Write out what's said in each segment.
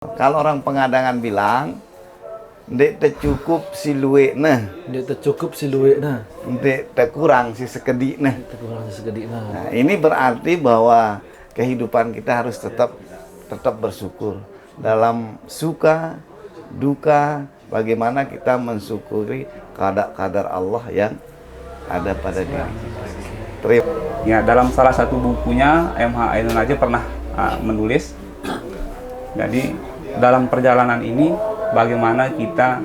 Kalau orang Pengadangan bilang, ndek tercukup si luwek nah, Dia tercukup si luwek nah. ndek terkurang si sekedik nah. Terkurang segedik nah. Nah, ini berarti bahwa kehidupan kita harus tetap bersyukur dalam suka, duka, bagaimana kita mensyukuri kadar Allah yang ada pada diri kita. Terima. Ya, dalam salah satu bukunya MH Ainun aja pernah menulis. Jadi dalam perjalanan ini bagaimana kita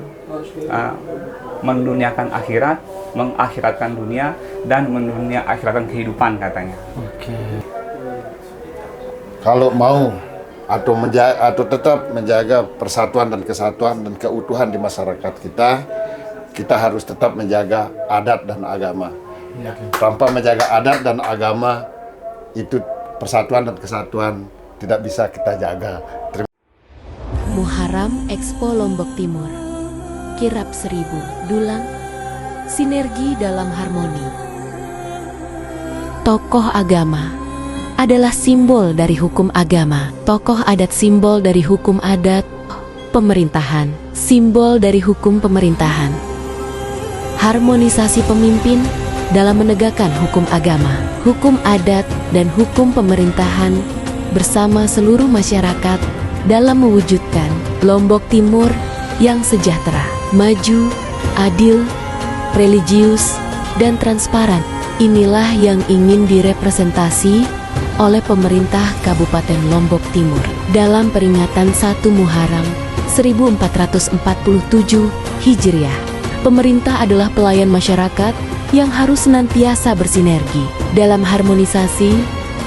menduniakan akhirat, mengakhiratkan dunia dan mendunia akhiratkan kehidupan katanya. Oke. Kalau mau atau tetap menjaga persatuan dan kesatuan dan keutuhan di masyarakat kita harus tetap menjaga adat dan agama. Tanpa menjaga adat dan agama, itu persatuan dan kesatuan tidak bisa kita jaga. Muharram Expo Lombok Timur, Kirap Seribu, Dulang, sinergi dalam harmoni. Tokoh agama adalah simbol dari hukum agama. Tokoh adat simbol dari hukum adat. Pemerintahan simbol dari hukum pemerintahan. Harmonisasi pemimpin dalam menegakkan hukum agama, hukum adat, dan hukum pemerintahan bersama seluruh masyarakat dalam mewujudkan Lombok Timur yang sejahtera, maju, adil, religius, dan transparan. Inilah yang ingin direpresentasi oleh pemerintah Kabupaten Lombok Timur dalam peringatan 1 Muharram 1447 Hijriah. Pemerintah adalah pelayan masyarakat yang harus senantiasa bersinergi dalam harmonisasi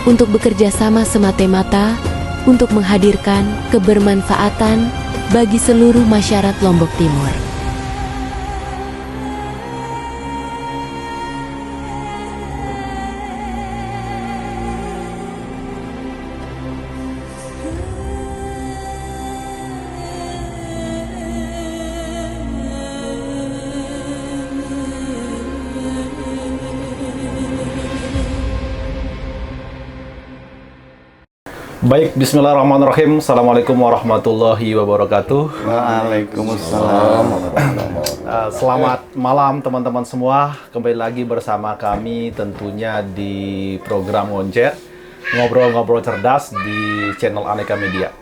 untuk bekerja sama semata-mata untuk menghadirkan kebermanfaatan bagi seluruh masyarakat Lombok Timur. Baik, bismillahirrahmanirrahim. Assalamualaikum warahmatullahi wabarakatuh. Waalaikumsalam. Selamat malam teman-teman semua. Kembali lagi bersama kami tentunya di program Ngoncer, ngobrol-ngobrol cerdas di channel Aneka Media.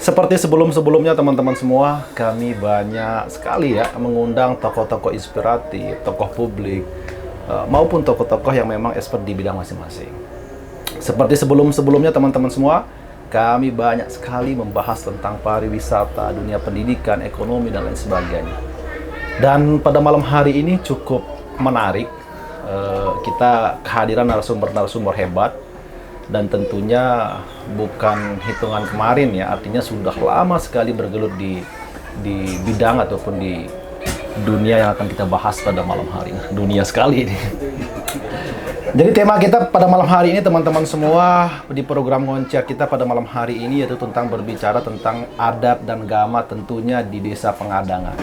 Seperti sebelum-sebelumnya teman-teman semua, kami banyak sekali ya mengundang tokoh-tokoh inspiratif, tokoh publik, maupun tokoh-tokoh yang memang expert di bidang masing-masing. Seperti sebelum-sebelumnya teman-teman semua, kami banyak sekali membahas tentang pariwisata, dunia pendidikan, ekonomi, dan lain sebagainya. Dan pada malam hari ini cukup menarik, kita kehadiran narasumber-narasumber hebat, dan tentunya bukan hitungan kemarin ya, artinya sudah lama sekali bergelut di bidang ataupun di dunia yang akan kita bahas pada malam hari ini. Dunia sekali ini. Jadi tema kita pada malam hari ini teman-teman semua di program Ngoncer kita pada malam hari ini yaitu tentang berbicara tentang adat dan agama tentunya di Desa Pengadangan.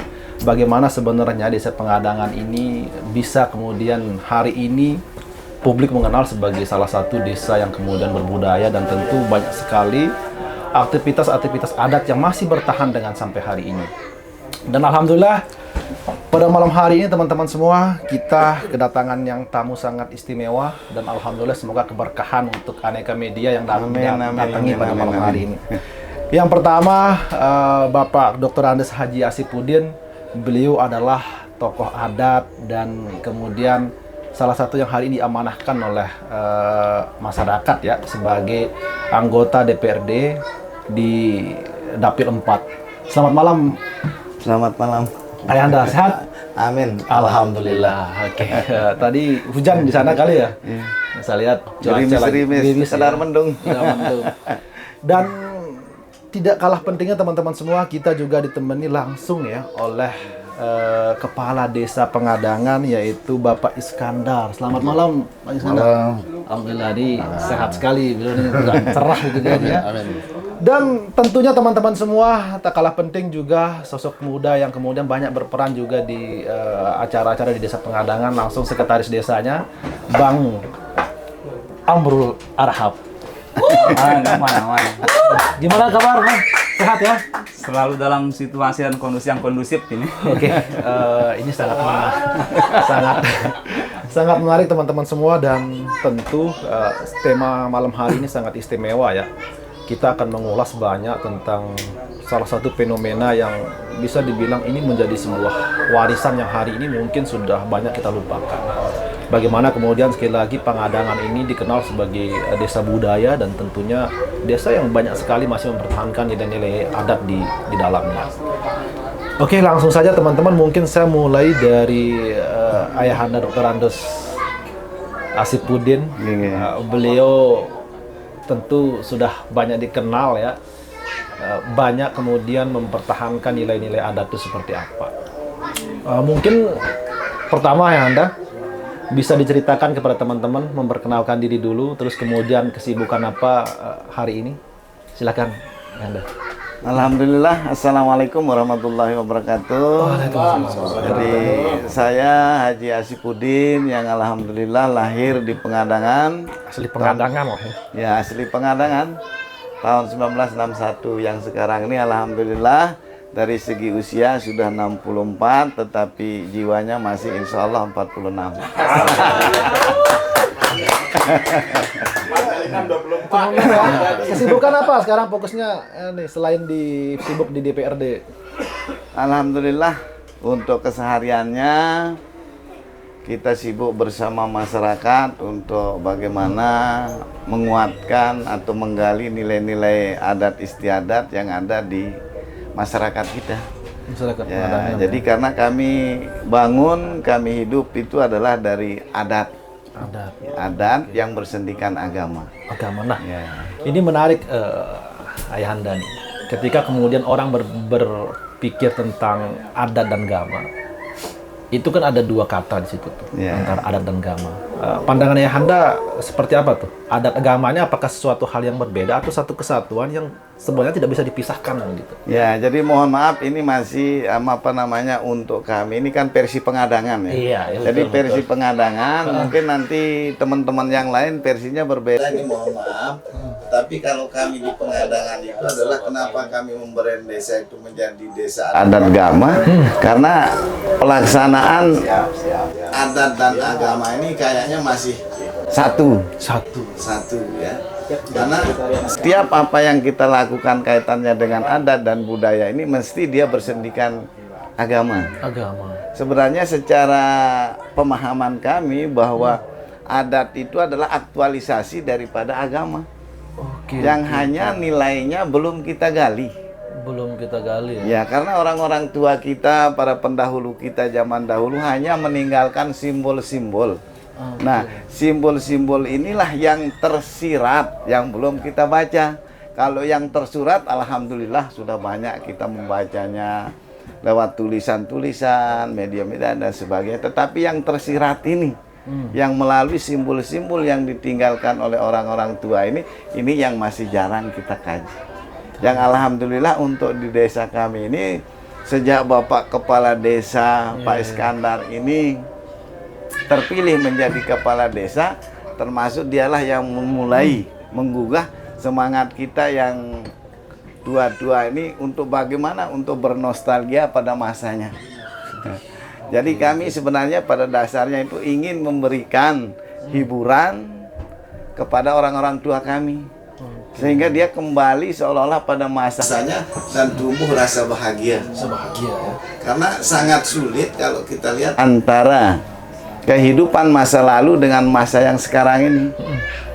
Bagaimana sebenarnya Desa Pengadangan ini bisa kemudian hari ini publik mengenal sebagai salah satu desa yang kemudian berbudaya dan tentu banyak sekali aktivitas-aktivitas adat yang masih bertahan dengan sampai hari ini. Dan alhamdulillah pada malam hari ini teman-teman semua kita kedatangan yang tamu sangat istimewa dan alhamdulillah semoga keberkahan untuk Aneka Media yang datangi pada malam hari ini. Yang pertama Bapak Dr. Andes Haji Asipuddin, beliau adalah tokoh adat dan kemudian salah satu yang hari ini diamanahkan oleh masyarakat ya sebagai anggota DPRD di Dapil 4. Selamat malam. Selamat malam. Ayah Anda sehat? Amin. Alhamdulillah. Oke. Tadi hujan di sana kali ya? Saya lihat Gerimis-gerimis, sekedar mendung. Mendung. Dan tidak kalah pentingnya teman-teman semua, kita juga ditemani langsung ya oleh Kepala Desa Pengadangan yaitu Bapak Iskandar. Selamat malam, Pak Iskandar. Malam. Alhamdulillah, sehat sekali. Beliau ini udah cerah gitu kan ya. Amin. Dan tentunya teman-teman semua, tak kalah penting juga sosok muda yang kemudian banyak berperan juga di acara-acara di Desa Pengadangan, langsung sekretaris desanya, Bang Amrul Arhab. Aman. Gimana kabar, Bang? Sehat ya? Selalu dalam situasi dan kondisi yang kondusif ini. Oke, ini sangat menarik teman-teman semua, dan tentu tema malam hari ini sangat istimewa ya. Kita akan mengulas banyak tentang salah satu fenomena yang bisa dibilang ini menjadi sebuah warisan yang hari ini mungkin sudah banyak kita lupakan. Bagaimana kemudian sekali lagi Pangadangan ini dikenal sebagai desa budaya, dan tentunya desa yang banyak sekali masih mempertahankan nilai-nilai adat di dalamnya. Oke, langsung saja teman-teman, mungkin saya mulai dari Ayahanda Dr. Andes Asipudin. Beliau tentu sudah banyak dikenal ya, banyak kemudian mempertahankan nilai-nilai adat itu seperti apa. Mungkin pertama ya Anda bisa diceritakan kepada teman-teman, memperkenalkan diri dulu, terus kemudian kesibukan apa hari ini. Silakan Anda. Alhamdulillah, Assalamualaikum warahmatullahi wabarakatuh. Jadi saya Haji Asipudin yang alhamdulillah lahir di Pengadangan. Asli Pengadangan loh ya. Ya, asli Pengadangan tahun 1961, yang sekarang ini alhamdulillah dari segi usia sudah 64, tetapi jiwanya masih insya Allah 46. Kesibukan apa sekarang fokusnya nih selain sibuk di DPRD? Alhamdulillah untuk kesehariannya kita sibuk bersama masyarakat untuk bagaimana menguatkan atau menggali nilai-nilai adat istiadat yang ada di masyarakat kita. Masyarakat Ya, jadi karena kami bangun, kami hidup itu adalah dari adat yang bersendikan agama. Nah, Ya. ini menarik Ayahanda nih. Ketika kemudian orang berpikir tentang adat dan agama, itu kan ada dua kata di situ tuh, antara adat dan agama. Pandangan Ayahanda seperti apa tuh? Adat agamanya apakah sesuatu hal yang berbeda atau satu kesatuan yang sebenarnya tidak bisa dipisahkan gitu? Ya, jadi mohon maaf ini masih untuk kami ini kan versi Pengadangan ya. Iya, jadi versi Pengadangan mungkin nanti teman-teman yang lain versinya berbeda. Ini mohon maaf. Tapi kalau kami di Pengadangan itu adalah kenapa kami membrand desa itu menjadi desa adat agama, karena pelaksanaan adat dan agama ini kayaknya masih satu ya. Karena setiap apa yang kita lakukan kaitannya dengan adat dan budaya ini mesti dia bersendikan agama. Sebenarnya secara pemahaman kami bahwa adat itu adalah aktualisasi daripada agama. Yang hanya nilainya belum kita gali. Ya, karena orang-orang tua kita, para pendahulu kita zaman dahulu hanya meninggalkan simbol-simbol. Nah, simbol-simbol inilah yang tersirat, yang belum kita baca. Kalau yang tersurat, alhamdulillah sudah banyak kita membacanya lewat tulisan-tulisan, media-media dan sebagainya. Tetapi yang tersirat ini, yang melalui simbol-simbol yang ditinggalkan oleh orang-orang tua ini yang masih jarang kita kaji. Yang alhamdulillah untuk di desa kami ini, sejak Bapak Kepala Desa Pak Iskandar ini terpilih menjadi kepala desa, termasuk dialah yang memulai menggugah semangat kita yang tua-tua ini untuk bagaimana untuk bernostalgia pada masanya. Jadi kami sebenarnya pada dasarnya itu ingin memberikan hiburan kepada orang-orang tua kami, sehingga dia kembali seolah-olah pada masanya dan tumbuh rasa bahagia. Karena sangat sulit kalau kita lihat antara kehidupan masa lalu dengan masa yang sekarang ini.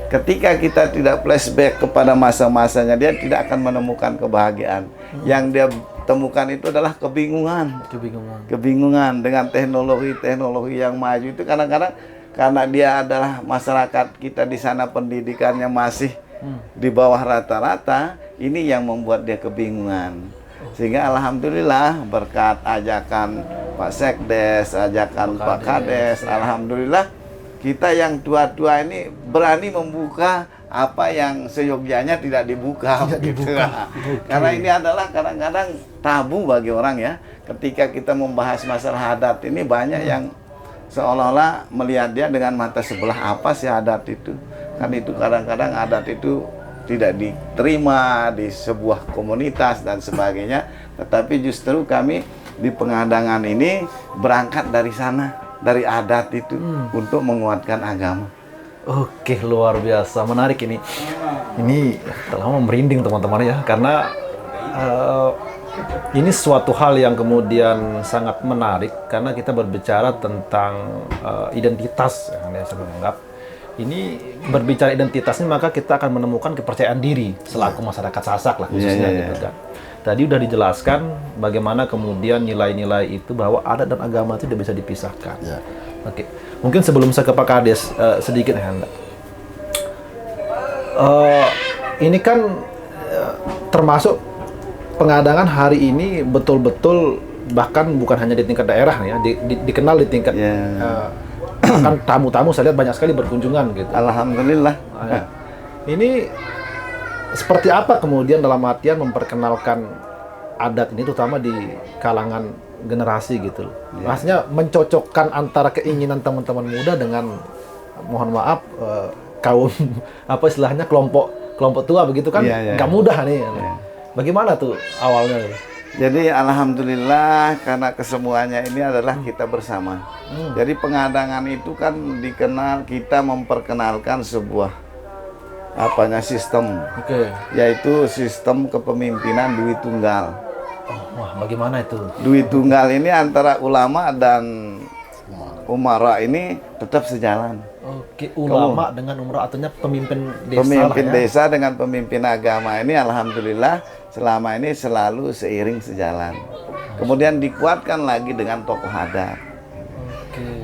Ketika kita tidak flashback kepada masa-masanya, dia tidak akan menemukan kebahagiaan. Yang dia temukan itu adalah kebingungan dengan teknologi yang maju itu. Kadang-kadang karena dia adalah masyarakat kita di sana pendidikannya masih di bawah rata-rata, ini yang membuat dia kebingungan. Sehingga alhamdulillah berkat ajakan Pak Sekdes, ajakan Pak Kades, alhamdulillah kita yang tua-tua ini berani membuka apa yang seyogyanya tidak dibuka. Karena ini adalah kadang-kadang tabu bagi orang ya. Ketika kita membahas masalah adat ini, banyak yang seolah-olah melihat dia dengan mata sebelah. Apa sih adat itu? Kan itu kadang-kadang adat itu tidak diterima di sebuah komunitas dan sebagainya, tetapi justru kami di pengadangan ini berangkat dari sana, dari adat itu untuk menguatkan agama. Oke, luar biasa, menarik ini. Ini terlalu merinding teman-teman ya, karena ini suatu hal yang kemudian sangat menarik karena kita berbicara tentang identitas yang saya menganggap. Ini berbicara identitas ini maka kita akan menemukan kepercayaan diri selaku masyarakat Sasak lah khususnya gitu kan. Tadi udah dijelaskan bagaimana kemudian nilai-nilai itu bahwa adat dan agama itu tidak bisa dipisahkan. Ya. Oke, mungkin sebelum saya ke Pak Kades sedikit Anda. Ini kan termasuk pengadangan hari ini betul-betul bahkan bukan hanya di tingkat daerah ya, dikenal di tingkat bahkan tamu-tamu saya lihat banyak sekali berkunjungan gitu. Alhamdulillah. Ini seperti apa kemudian dalam artian memperkenalkan adat ini terutama di kalangan generasi gitu loh. Maksudnya mencocokkan antara keinginan teman-teman muda dengan mohon maaf kaum apa istilahnya kelompok tua begitu kan nggak mudah nih. Bagaimana tuh awalnya? Jadi alhamdulillah karena kesemuanya ini adalah kita bersama. Jadi pengadangan itu kan dikenal kita memperkenalkan sebuah sistem, yaitu sistem kepemimpinan Dwi Tunggal. Wah, bagaimana itu? Dwi Tunggal ini antara ulama dan umara ini tetap sejalan. Oke, ulama dengan umara artinya pemimpin desa. Pemimpin desa dengan pemimpin agama ini alhamdulillah selama ini selalu seiring sejalan. Kemudian dikuatkan lagi dengan tokoh adat.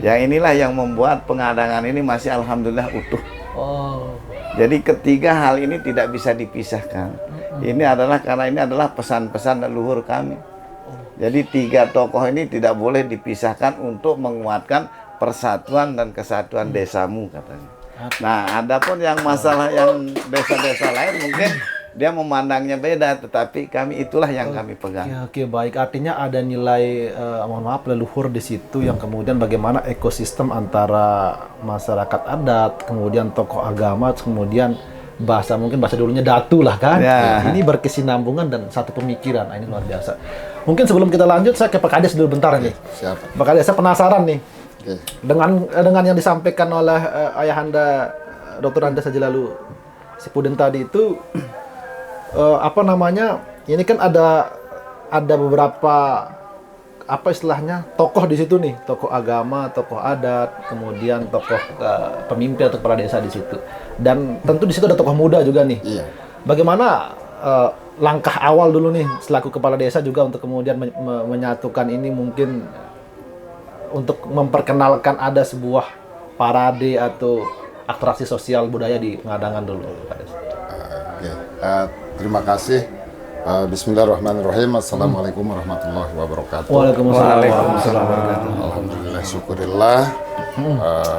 Yang inilah yang membuat pengadangan ini masih alhamdulillah utuh. Jadi ketiga hal ini tidak bisa dipisahkan. Ini adalah karena ini adalah pesan-pesan leluhur kami. Jadi tiga tokoh ini tidak boleh dipisahkan untuk menguatkan persatuan dan kesatuan desamu katanya. Nah, adapun yang masalah yang desa-desa lain mungkin dia memandangnya beda, tetapi kami itulah yang kami pegang. Oke, baik. Artinya ada nilai, mohon maaf, leluhur di situ yang kemudian bagaimana ekosistem antara masyarakat adat, kemudian tokoh agama, kemudian bahasa mungkin bahasa dulunya datu lah kan. Nah, ini berkesinambungan dan satu pemikiran. Nah, ini luar biasa. Mungkin sebelum kita lanjut, saya ke Pak Kades dulu bentar nih. Siapa? Pak Kades, saya penasaran nih dengan yang disampaikan oleh ayahanda Dr. Andes Sajilalu Sipuden tadi itu. Ini kan ada beberapa istilahnya tokoh di situ nih, tokoh agama, tokoh adat, kemudian tokoh pemimpin atau kepala desa di situ, dan tentu di situ ada tokoh muda juga nih. Iya. Bagaimana langkah awal dulu nih selaku kepala desa juga untuk kemudian menyatukan ini mungkin untuk memperkenalkan ada sebuah parade atau atraksi sosial budaya di pengadangan dulu, Pak Des. Terima kasih. Bismillahirrahmanirrahim. Assalamualaikum warahmatullahi wabarakatuh. Waalaikumsalam. Alhamdulillah, syukurillah.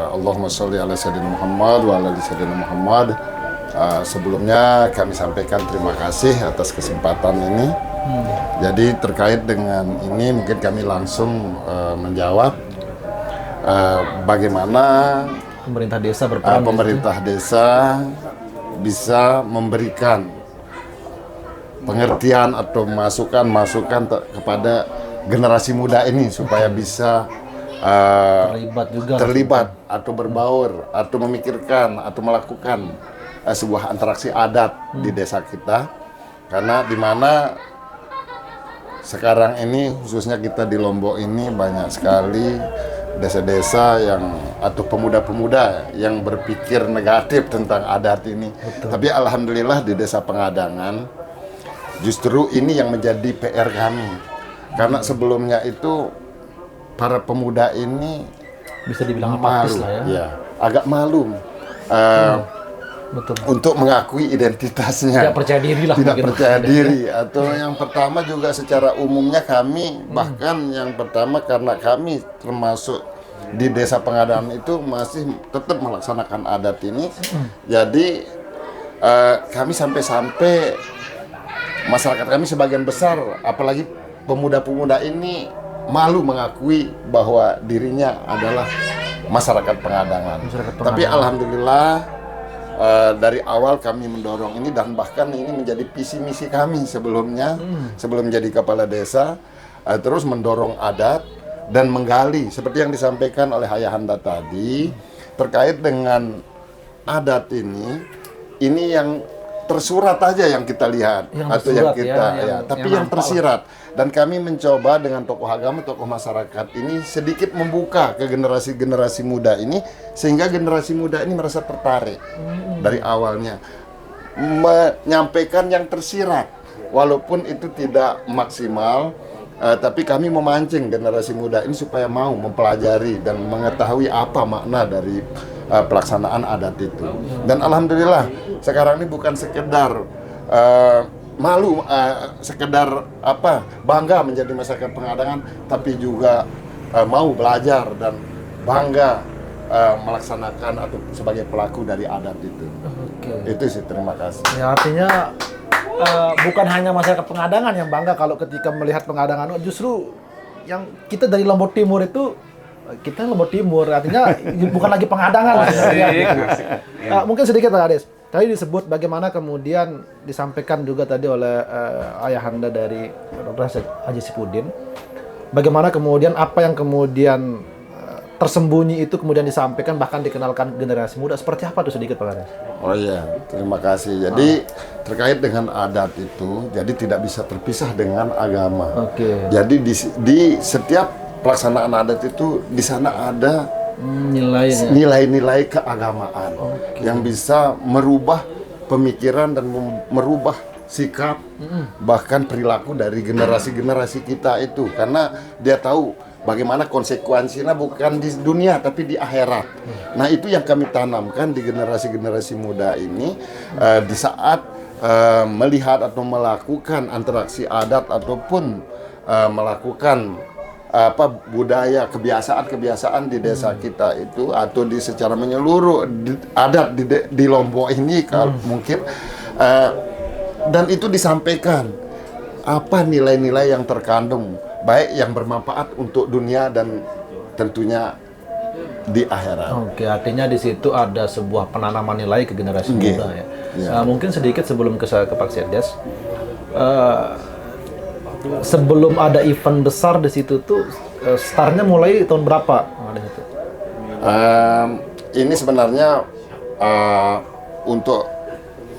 Allahumma sholli ala sayyidina Muhammad wa ala ali sayyidina Muhammad. Sebelumnya kami sampaikan terima kasih atas kesempatan ini. Jadi terkait dengan ini mungkin kami langsung menjawab bagaimana Pemerintah desa berperan. Pemerintah desa bisa memberikan pengertian atau masukan kepada generasi muda ini supaya bisa terlibat atau berbaur atau memikirkan atau melakukan sebuah interaksi adat di desa kita, karena di mana sekarang ini khususnya kita di Lombok ini banyak sekali desa-desa yang atau pemuda-pemuda yang berpikir negatif tentang adat ini. Tapi alhamdulillah di desa Pengadangan justru ini yang menjadi PR kami, karena sebelumnya itu para pemuda ini bisa dibilang apatis lah ya. Agak malu untuk mengakui identitasnya. Tidak percaya diri lah. Tidak percaya diri. Atau yang pertama juga secara umumnya kami, bahkan yang pertama karena kami termasuk di desa Pengadangan itu masih tetap melaksanakan adat ini. Jadi kami sampai masyarakat kami sebagian besar, apalagi pemuda-pemuda ini malu mengakui bahwa dirinya adalah masyarakat Pengadangan. Tapi alhamdulillah dari awal kami mendorong ini, dan bahkan ini menjadi visi misi kami sebelumnya, sebelum jadi kepala desa, terus mendorong adat dan menggali seperti yang disampaikan oleh Ayahanda tadi terkait dengan adat ini yang tersurat aja yang kita lihat atau yang kita tapi yang tersirat. Dan kami mencoba dengan tokoh agama, tokoh masyarakat ini sedikit membuka ke generasi muda ini, sehingga generasi muda ini merasa tertarik dari awalnya menyampaikan yang tersirat, walaupun itu tidak maksimal. Tapi kami memancing generasi muda ini supaya mau mempelajari dan mengetahui apa makna dari pelaksanaan adat itu. Dan alhamdulillah sekarang ini bukan sekedar malu, sekedar bangga menjadi masyarakat Pengadangan, tapi juga mau belajar dan bangga melaksanakan atau sebagai pelaku dari adat itu. Itu sih, terima kasih. Ya, artinya bukan hanya masyarakat Pengadangan yang bangga kalau ketika melihat Pengadangan, justru yang kita dari Lombok Timur itu, kita Lombok Timur, artinya bukan lagi Pengadangan. Mungkin sedikit Pak Kades, tadi disebut bagaimana kemudian disampaikan juga tadi oleh Ayahanda dari Dr. Haji Sipudin, bagaimana kemudian apa yang kemudian tersembunyi itu kemudian disampaikan, bahkan dikenalkan generasi muda. Seperti apa tuh sedikit Pak Kades? Oh iya, terima kasih. Jadi terkait dengan adat itu, jadi tidak bisa terpisah dengan agama. Jadi di setiap pelaksanaan adat itu di sana ada nilai-nilai keagamaan yang bisa merubah pemikiran dan merubah sikap, bahkan perilaku dari generasi-generasi kita itu, karena dia tahu bagaimana konsekuensinya bukan di dunia tapi di akhirat. Nah, itu yang kami tanamkan di generasi-generasi muda ini di saat melihat atau melakukan interaksi adat ataupun melakukan budaya, kebiasaan di desa kita itu, atau di secara menyeluruh adat di Lombok ini kalau mungkin, dan itu disampaikan apa nilai-nilai yang terkandung, baik yang bermanfaat untuk dunia dan tentunya di akhirat. Artinya di situ ada sebuah penanaman nilai ke generasi muda ya. Mungkin sedikit sebelum ke Pak Sekdes, sebelum ada event besar di situ tuh, startnya mulai tahun berapa? Ini sebenarnya untuk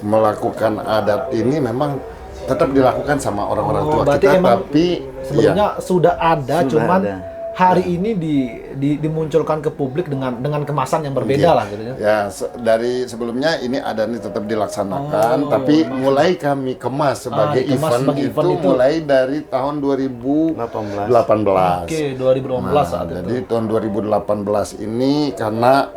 melakukan adat ini memang tetap dilakukan sama orang-orang tua kita, tapi sebelumnya sudah ada, cuman hari ini dimunculkan ke publik dengan kemasan yang berbeda lah gitu ya. Ya, dari sebelumnya ini ada nih tetap dilaksanakan, tapi mulai kami kemas sebagai event itu mulai dari tahun 2018. 2018 saat itu. Jadi tahun 2018 ini karena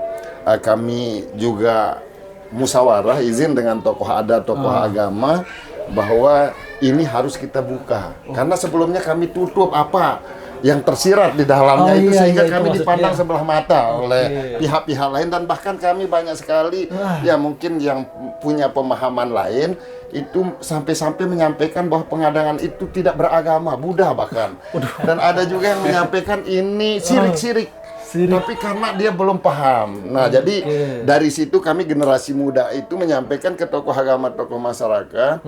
kami juga musyawarah izin dengan tokoh adat, tokoh agama, bahwa ini harus kita buka. Karena sebelumnya kami tutup apa yang tersirat di dalamnya sehingga kami dipandang sebelah mata oleh pihak-pihak lain, dan bahkan kami banyak sekali ya mungkin yang punya pemahaman lain itu sampai-sampai menyampaikan bahwa Pengadangan itu tidak beragama, Buddha bahkan. Dan ada juga yang menyampaikan ini sirik-sirik. Tapi karena dia belum paham. Nah, jadi dari situ kami generasi muda itu menyampaikan ke tokoh agama, tokoh masyarakat,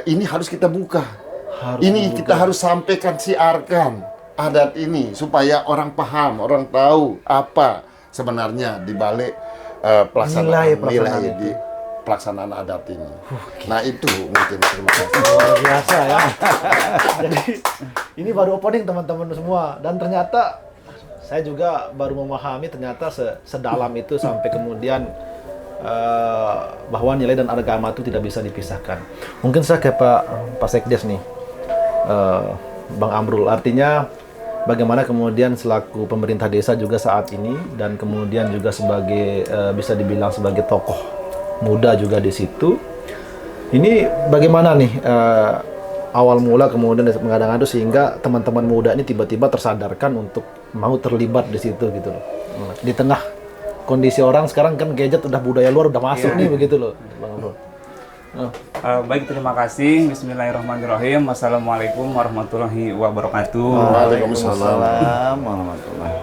ini harus kita buka. Kita harus sampaikan, siarkan adat ini supaya orang paham, orang tahu apa sebenarnya di balik pelaksanaan nilai di pelaksanaan adat ini. Nah, itu mungkin. Terima kasih. Luar biasa ya. Jadi ini baru opening teman-teman semua, dan ternyata saya juga baru memahami ternyata sedalam itu sampai kemudian bahwa nilai dan agama itu tidak bisa dipisahkan. Mungkin saya ke Pak Sekdes nih, Bang Amrul, artinya bagaimana kemudian selaku pemerintah desa juga saat ini, dan kemudian juga sebagai bisa dibilang sebagai tokoh muda juga di situ. Ini bagaimana nih awal mula kemudian dari Pengadangan itu sehingga teman-teman muda ini tiba-tiba tersadarkan untuk mau terlibat di situ gitu loh. Di tengah kondisi orang sekarang kan gadget udah budaya luar udah masuk nih begitu loh, Bang Amrul. Baik, terima kasih. Bismillahirrahmanirrahim. Assalamualaikum warahmatullahi wabarakatuh. Waalaikumsalam warahmatullahi.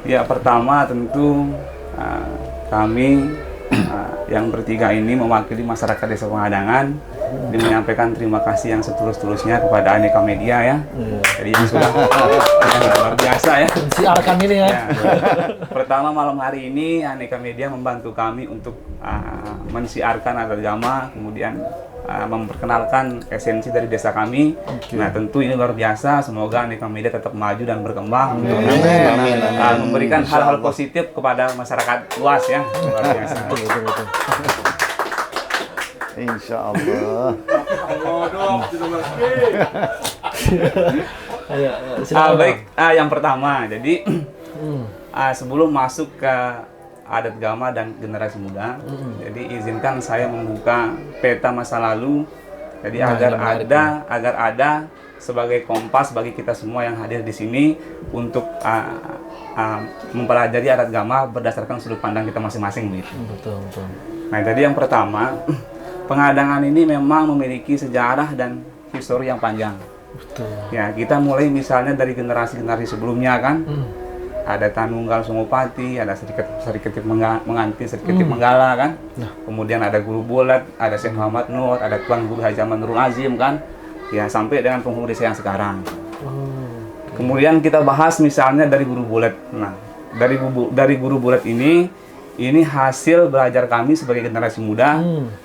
Ya, pertama tentu kami yang bertiga ini mewakili masyarakat Desa Pengadangan, menyampaikan terima kasih yang setulus-tulusnya kepada Aneka Media ya. Jadi yang sudah luar biasa ya. Siarkan ini ya. Ya. Pertama malam hari ini Aneka Media membantu kami untuk mensiarkan adat agama, kemudian memperkenalkan esensi dari desa kami. Nah tentu ini luar biasa. Semoga Aneka Media tetap maju dan berkembang untuk memberikan hal-hal positif kepada masyarakat luas ya. Luar biasa. Betul. Insya Allah. Ayo, silakan. Baik, yang pertama, jadi sebelum masuk ke adat agama dan generasi muda, jadi izinkan saya membuka peta masa lalu, jadi agar ada sebagai kompas bagi kita semua yang hadir di sini untuk mempelajari adat agama berdasarkan sudut pandang kita masing-masing gitu. Betul. Nah, jadi yang pertama, Pengadangan ini memang memiliki sejarah dan histori yang panjang. Betul. Ya, kita mulai misalnya dari generasi-generasi sebelumnya kan. Ada Tanunggal Sungupati, ada Seriketip Menganti, Seriketip Menggala kan. Kemudian ada Guru Bulet, ada Syekh Muhammad Nur, ada Tuan Guru Haji Nurul Azim kan. Ya, sampai dengan penghulu desa yang sekarang. Kemudian kita bahas misalnya dari Guru Bulet. Nah, dari Guru Bulet ini hasil belajar kami sebagai generasi muda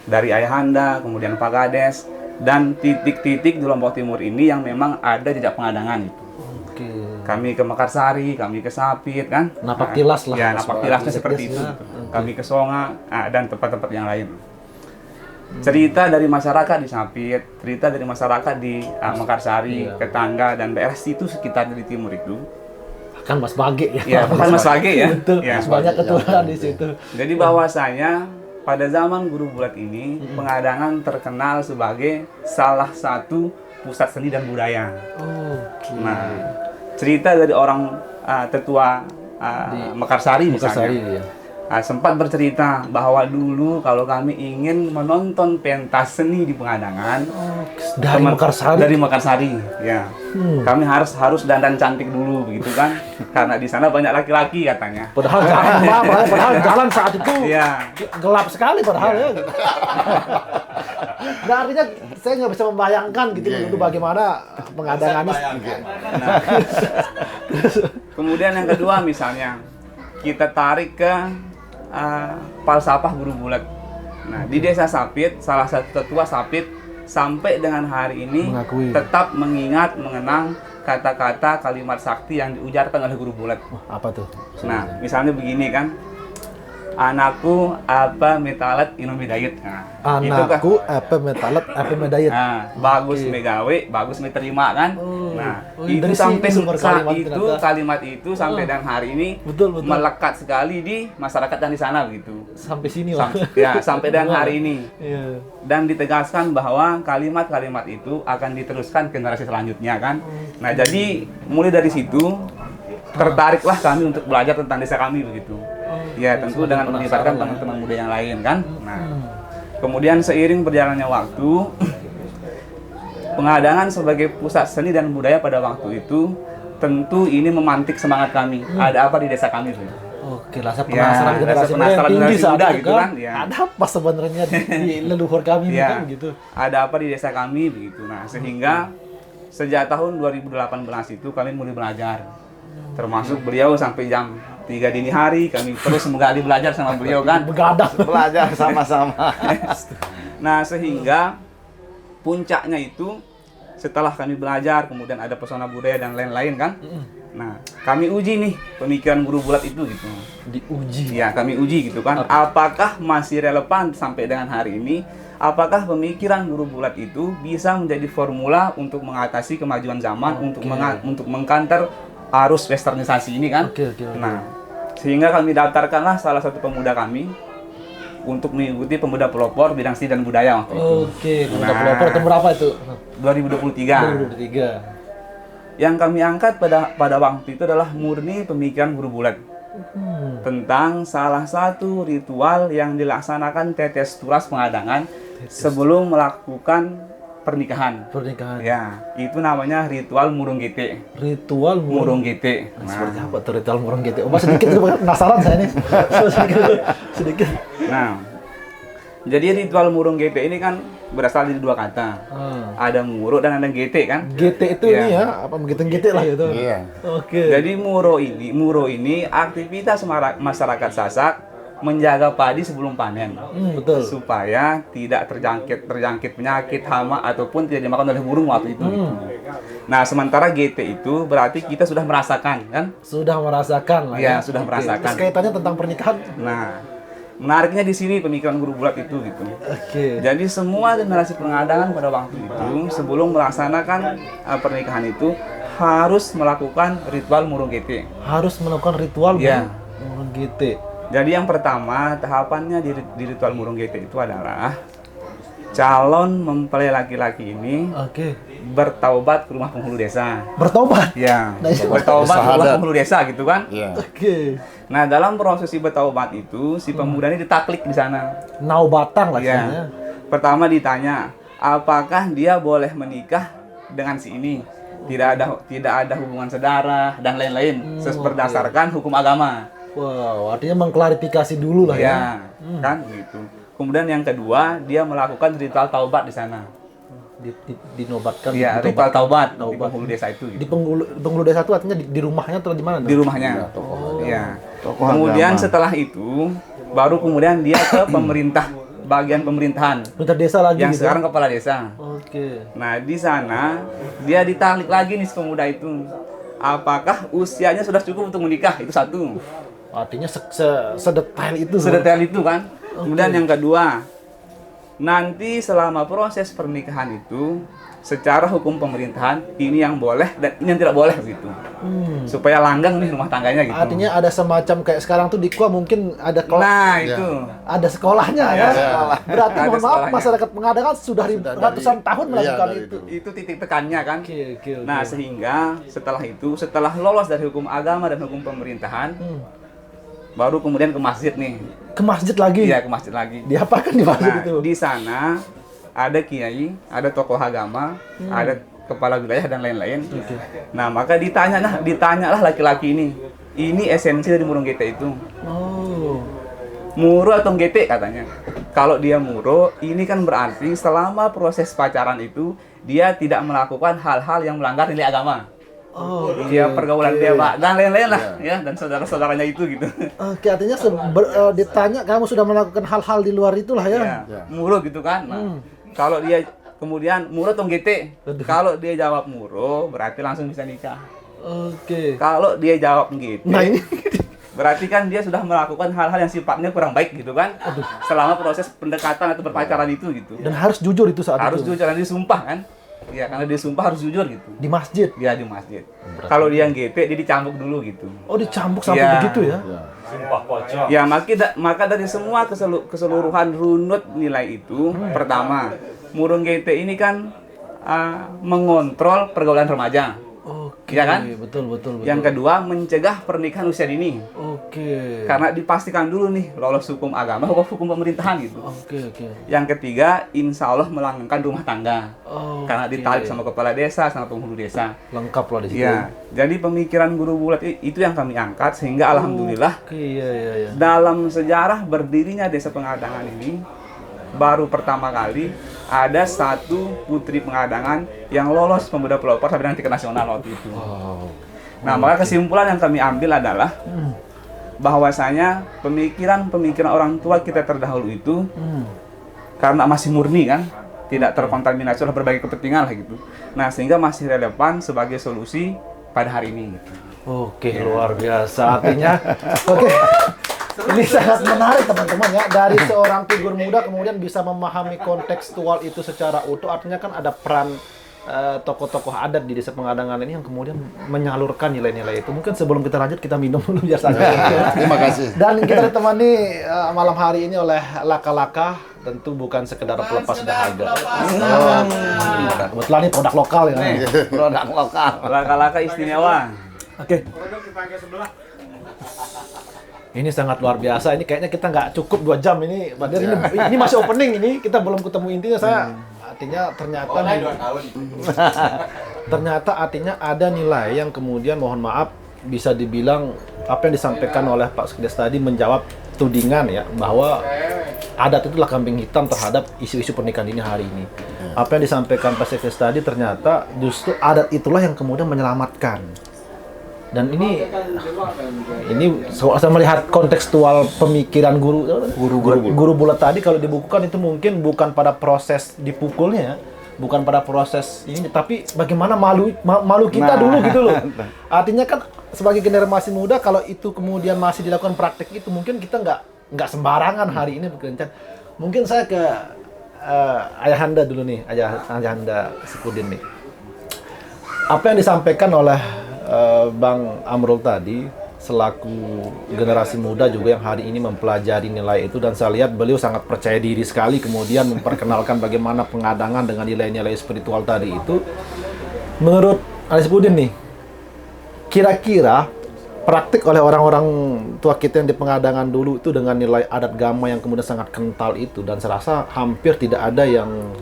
dari Ayahanda, kemudian Pak Kades, dan titik-titik di Lombok Timur ini yang memang ada jejak pengadangan itu. Kami ke Mekarsari, kami ke Sapit kan. Napak tilas lah. Ya, napak tilasnya seperti itu. Kami ke Songa dan tempat-tempat yang lain. Cerita dari masyarakat di Sapit, cerita dari masyarakat di Mekarsari, Ketangga dan daerah situ sekitar di timur itu. Kan Mas Bage ya. Ya, bahkan Mas Bage ya. Betul. Ya, Banyak keturunan di situ. Jadi bahwasanya pada zaman Guru Bulet ini Pengadangan terkenal sebagai salah satu pusat seni dan budaya. Nah, cerita dari orang tetua Mekarsari misalnya. Sempat bercerita bahwa dulu kalau kami ingin menonton pentas seni di Pengadangan dari Mekarsari, ya, kami harus dandan cantik dulu begitu kan, karena di sana banyak laki-laki katanya. Padahal jalan saat itu gelap sekali padahal ya. Nah, artinya saya nggak bisa membayangkan gitu dulu bagaimana Pengadangan ini. Kemudian yang kedua misalnya kita tarik ke falsafah Guru Bulet. Nah, di Desa Sapit, salah satu tetua Sapit sampai dengan hari ini tetap mengenang kata-kata kalimat sakti yang diujarkan oleh Guru Bulet. Apa tuh? Nah, misalnya begini kan. Anakku apa metalet inu medayet. Nah, anakku apa metalet apa medayet. Nah, bagus megawe, bagus meterima kan. Itu sampai kalimat itu sampai dan hari ini betul. Melekat sekali di masyarakat dan di sana begitu. Sampai sini sampai dan hari ini. Dan ditegaskan bahwa kalimat-kalimat itu akan diteruskan generasi selanjutnya kan. Nah, jadi mulai dari situ tertariklah kami untuk belajar tentang desa kami begitu. Ya, tentu dengan melibatkan teman-teman muda yang lain kan. Nah, kemudian seiring berjalannya waktu, Pengadangan sebagai pusat seni dan budaya pada waktu itu tentu ini memantik semangat kami. Ada apa di desa kami tuh? Oke, rasa penasaran generasi tinggi saat itu kan. Ada apa sebenarnya di leluhur kami kan begitu. Ada apa di desa kami begitu. Nah, sehingga sejak tahun 2018 itu kami mulai belajar. Termasuk beliau sampai jam 3 dini hari kami terus menggali belajar sama beliau kan. Begadang belajar sama-sama. Nah, sehingga puncaknya itu setelah kami belajar, kemudian ada pesona budaya dan lain-lain kan. Nah, kami uji nih pemikiran Guru Bulet itu gitu. Diuji. Ya, kami uji gitu kan. Apakah masih relevan sampai dengan hari ini? Apakah pemikiran Guru Bulet itu bisa menjadi formula untuk mengatasi kemajuan zaman, untuk mengkanter arus westernisasi ini kan? Nah, sehingga kami daftarkanlah salah satu pemuda kami untuk mengikuti pemuda pelopor bidang seni dan budaya waktu itu. Pemuda pelopor tahun berapa itu? 2023. Yang kami angkat pada waktu itu adalah murni pemikiran Guru Bulet tentang salah satu ritual yang dilaksanakan tetes turas Pengadangan sebelum melakukan pernikahan. Pernikahan. Ya, itu namanya ritual murung gete. Ritual Murung gete. Seperti apa tuh ritual murung gitu? Oh, sedikit penasaran saya nih. sedikit. Nah, jadi ritual murung gete ini kan berasal dari dua kata. Ada muro dan ada gete kan? GT itu Iya. ini ya, apa begitu GT lah gitu. Iya. Oke. Jadi muro ini aktivitas masyarakat Sasak menjaga padi sebelum panen. Betul. Supaya tidak terjangkit penyakit, hama ataupun tidak dimakan oleh burung waktu itu. Gitu. Nah, sementara GT itu berarti kita sudah merasakan kan? Sudah merasakan lah Ya, ya. sudah Oke. merasakan. Terus kaitannya tentang pernikahan. Nah, menariknya di sini pemikiran guru bulat itu gitu. Oke. Jadi semua generasi pengadangan pada waktu itu sebelum melaksanakan pernikahan itu harus melakukan ritual murung GT. Harus melakukan ritual Iya. murung GT. Jadi yang pertama tahapannya di ritual murung GT itu adalah calon mempelai laki-laki ini Oke. bertaubat ke rumah penghulu desa. Bertobat. Ya, Nah, itu bertaubat ke rumah bersahadat. penghulu desa gitu kan. Iya. Oke. Nah, dalam prosesi bertaubat itu si pemuda ini ditaklik di sana. Nau batang lah Ya. istilahnya. Pertama ditanya, apakah dia boleh menikah dengan si ini? Tidak ada hubungan saudara dan lain-lain, berdasarkan hukum agama. Wow, artinya mengklarifikasi dulu lah ya. Ya, kan gitu. Kemudian yang kedua, dia melakukan ritual taubat di sana. Dinobatkan. Iya, ditobat. ritual taubat di Taubat. penghulu desa itu. Di Gitu. penghulu desa itu artinya di rumahnya atau di mana? Di rumahnya. Iya. Tokoh Kemudian agama. setelah itu, baru kemudian dia ke pemerintah, bagian pemerintahan, Perintah desa lagi yang gitu. sekarang kepala desa. Oke. Nah, di sana dia ditaklik lagi nih si pemuda itu. Apakah usianya sudah cukup untuk menikah? Itu satu. Artinya sedetail itu. Sedetail itu kan. Kemudian yang kedua, nanti selama proses pernikahan itu, secara hukum pemerintahan ini yang boleh dan ini yang tidak boleh gitu. Supaya langgang nih rumah tangganya gitu. Artinya ada semacam kayak sekarang tuh di KUA mungkin ada Nah, itu. ada sekolahnya ya. sekolah. Berarti Ada mohon maaf sekolahnya. masyarakat pengadangan sudah ratusan tahun melakukan dari itu. Itu titik tekannya kan. Oke. Nah, sehingga setelah itu, setelah lolos dari hukum agama dan hukum pemerintahan, baru kemudian ke masjid nih. Ke masjid lagi. Iya, ke masjid lagi. Diapakan di masjid Nah, itu? di sana ada kiai, ada tokoh agama, ada kepala wilayah dan lain-lain. Nah, maka ditanyalah laki-laki ini esensi dari murung gete itu. Oh. Muro atau gete katanya. Kalau dia muro, ini kan berarti selama proses pacaran itu dia tidak melakukan hal-hal yang melanggar nilai agama. Oh. Dia pergaulan dia, Pak, dan lain-lain lah, ya, dan saudara-saudaranya itu gitu. Oke, artinya ditanya kamu sudah melakukan hal-hal di luar itulah ya. Ya, muro gitu kan. Nah, kalau dia kemudian muro atau gete, kalau dia jawab muro berarti langsung bisa nikah. Oke. Kalau dia jawab gete, Nah, ini berarti kan dia sudah melakukan hal-hal yang sifatnya kurang baik gitu kan. Selama proses pendekatan atau berpacaran itu gitu. dan harus jujur itu saat Harus itu. jujur dan disumpah kan. Ya, karena dia sumpah harus jujur gitu. Di masjid. Dia di masjid. Kalau dia gete, dia dicambuk dulu gitu. Oh, dicambuk sampai Iya. begitu ya. Ya, maka dari semua keseluruhan runut nilai itu, pertama, murung gete ini kan mengontrol pergaulan remaja. Oke. Iya kan? Betul. Yang kedua, mencegah pernikahan usia dini. Oke. Karena dipastikan dulu nih lolos hukum agama, hukum pemerintahan gitu. Oke. Yang ketiga, insya Allah melanggengkan rumah tangga. Oke. Karena ditarik sama kepala desa, sama penghulu desa. Lengkap lah di situ. Iya. Jadi pemikiran guru bulat itu yang kami angkat sehingga alhamdulillah Oke, iya. dalam sejarah berdirinya desa Pengadangan ini baru pertama kali ada satu putri Pengadangan yang lolos pemuda pelopor sampai dengan tingkat nasional waktu itu. Nah, maka kesimpulan yang kami ambil adalah bahwasanya pemikiran orang tua kita terdahulu itu karena masih murni kan, tidak terkontaminasi oleh berbagai kepentingan lah gitu. Nah, sehingga masih relevan sebagai solusi pada hari ini. Gitu. Oke, luar biasa. Artinya, oke. Ini sangat menarik teman-teman ya. Dari seorang figur muda kemudian bisa memahami kontekstual itu secara utuh. Artinya kan ada peran tokoh-tokoh adat di desa Pengadangan ini yang kemudian menyalurkan nilai-nilai itu. Mungkin sebelum kita lanjut kita minum dulu biar santai. Terima kasih. Dan kita ditemani malam hari ini oleh Laka-Laka. Tentu bukan sekedar pelepas dahaga. Kebetulan ini produk lokal ya. Produk lokal. Laka-laka istimewa. Oke. Ini sangat luar biasa. Ini kayaknya kita nggak cukup 2 jam ini. Padahal ini masih opening ini. Kita belum ketemu intinya. Saya artinya ternyata artinya ada nilai yang kemudian mohon maaf bisa dibilang apa yang disampaikan oleh Pak Sekdes tadi menjawab tudingan ya bahwa adat itulah kambing hitam terhadap isu-isu pernikahan ini hari ini. Apa yang disampaikan Pak Sekdes tadi ternyata justru adat itulah yang kemudian menyelamatkan. Dan ini saya melihat kontekstual pemikiran guru bulat tadi kalau dibukukan itu mungkin bukan pada proses dipukulnya, bukan pada proses ini, tapi bagaimana malu kita dulu gitu loh. Artinya kan sebagai generasi muda kalau itu kemudian masih dilakukan praktek itu mungkin kita nggak sembarangan hari ini berkencan. Mungkin saya ke Ayahanda dulu nih, Ayahanda Sekudin nih. Apa yang disampaikan oleh Bang Amrul tadi selaku generasi muda juga yang hari ini mempelajari nilai itu, dan saya lihat beliau sangat percaya diri sekali kemudian memperkenalkan bagaimana pengadangan dengan nilai-nilai spiritual tadi itu. Menurut Adi Sekudin nih, kira-kira praktik oleh orang-orang tua kita yang di pengadangan dulu itu dengan nilai adat gama yang kemudian sangat kental itu, dan saya rasa hampir tidak ada yang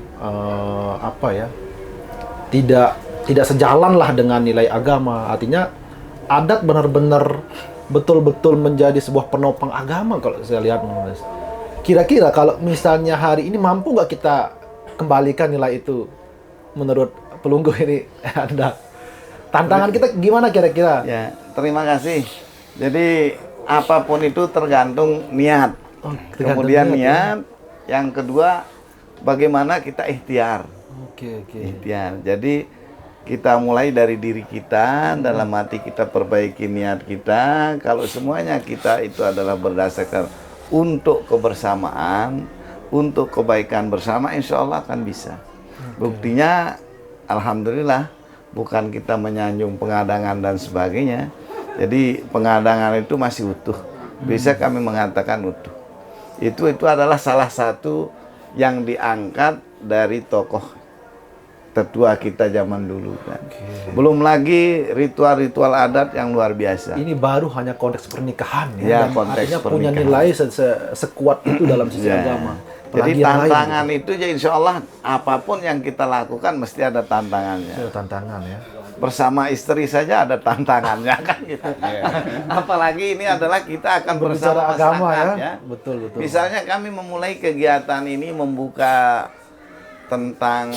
tidak sejalan lah dengan nilai agama. Artinya adat benar-benar betul-betul menjadi sebuah penopang agama kalau saya lihat, Mas. Kira-kira kalau misalnya hari ini mampu nggak kita kembalikan nilai itu menurut pelunggu ini? Ada tantangan kita gimana kira-kira? Ya, terima kasih. Jadi apapun itu tergantung niat. Kemudian niat. Yang kedua, bagaimana kita ikhtiar. Oke. Ikhtiar. Jadi kita mulai dari diri kita, dalam hati kita perbaiki niat kita. Kalau semuanya kita itu adalah berdasarkan untuk kebersamaan, untuk kebaikan bersama, insya Allah akan bisa. Buktinya, alhamdulillah, bukan kita menyanjung pengadangan dan sebagainya. Jadi pengadangan itu masih utuh. Bisa kami mengatakan utuh. Itu adalah salah satu yang diangkat dari tokoh tetua kita zaman dulu kan. Belum lagi ritual-ritual adat yang luar biasa. Ini baru hanya konteks pernikahan ya, yang konteks artinya pernikahan. punya nilai sekuat itu dalam sisi agama. Jadi Apalagi yang tantangan lain, itu ya insya Allah apapun yang kita lakukan mesti ada tantangannya. Ada tantangan ya. Bersama istri saja ada tantangannya kan gitu. Apalagi ini adalah kita akan Berbicara bersama agama masyarakat, ya. Betul. Misalnya kami memulai kegiatan ini membuka tentang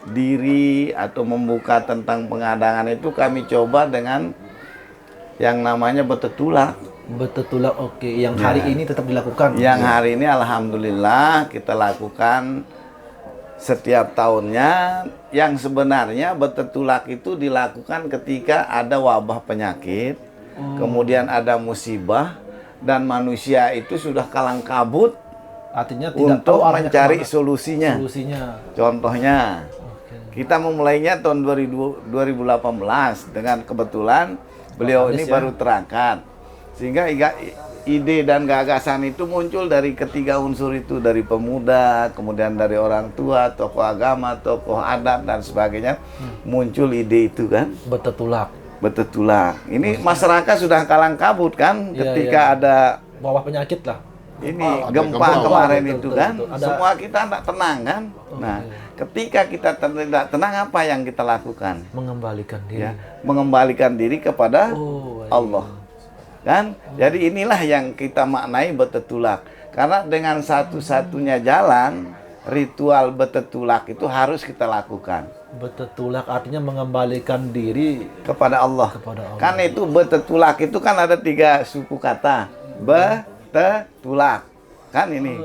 diri atau membuka tentang pengadangan itu kami coba dengan yang namanya betetulak. Betetulak, oke. Yang hari ini tetap dilakukan. Yang hari ini alhamdulillah kita lakukan setiap tahunnya. Yang sebenarnya betetulak itu dilakukan ketika ada wabah penyakit, kemudian ada musibah, dan manusia itu sudah kalang kabut. Artinya tidak untuk tahu arahnya mencari kemana. solusinya. Contohnya, kita memulainya tahun 2018 dengan kebetulan beliau ini baru terangkat, sehingga ide dan gagasan itu muncul dari ketiga unsur itu, dari pemuda, kemudian dari orang tua, tokoh agama, tokoh adat dan sebagainya. Muncul ide itu kan. Betetulak. Ini masyarakat sudah kalang kabut kan ketika ada wabah penyakit lah. Ini gempa kemarin itu kan, Ada... semua kita tidak tenang kan. Nah, ketika kita tidak tenang, apa yang kita lakukan? Mengembalikan diri. Ya, mengembalikan diri kepada Allah. Kan? Jadi inilah yang kita maknai betetulak. Karena dengan satu-satunya jalan, ritual betetulak itu harus kita lakukan. Betetulak artinya mengembalikan diri kepada Allah. Kan itu betetulak itu kan ada 3 suku kata. Betetulak. Kan ini.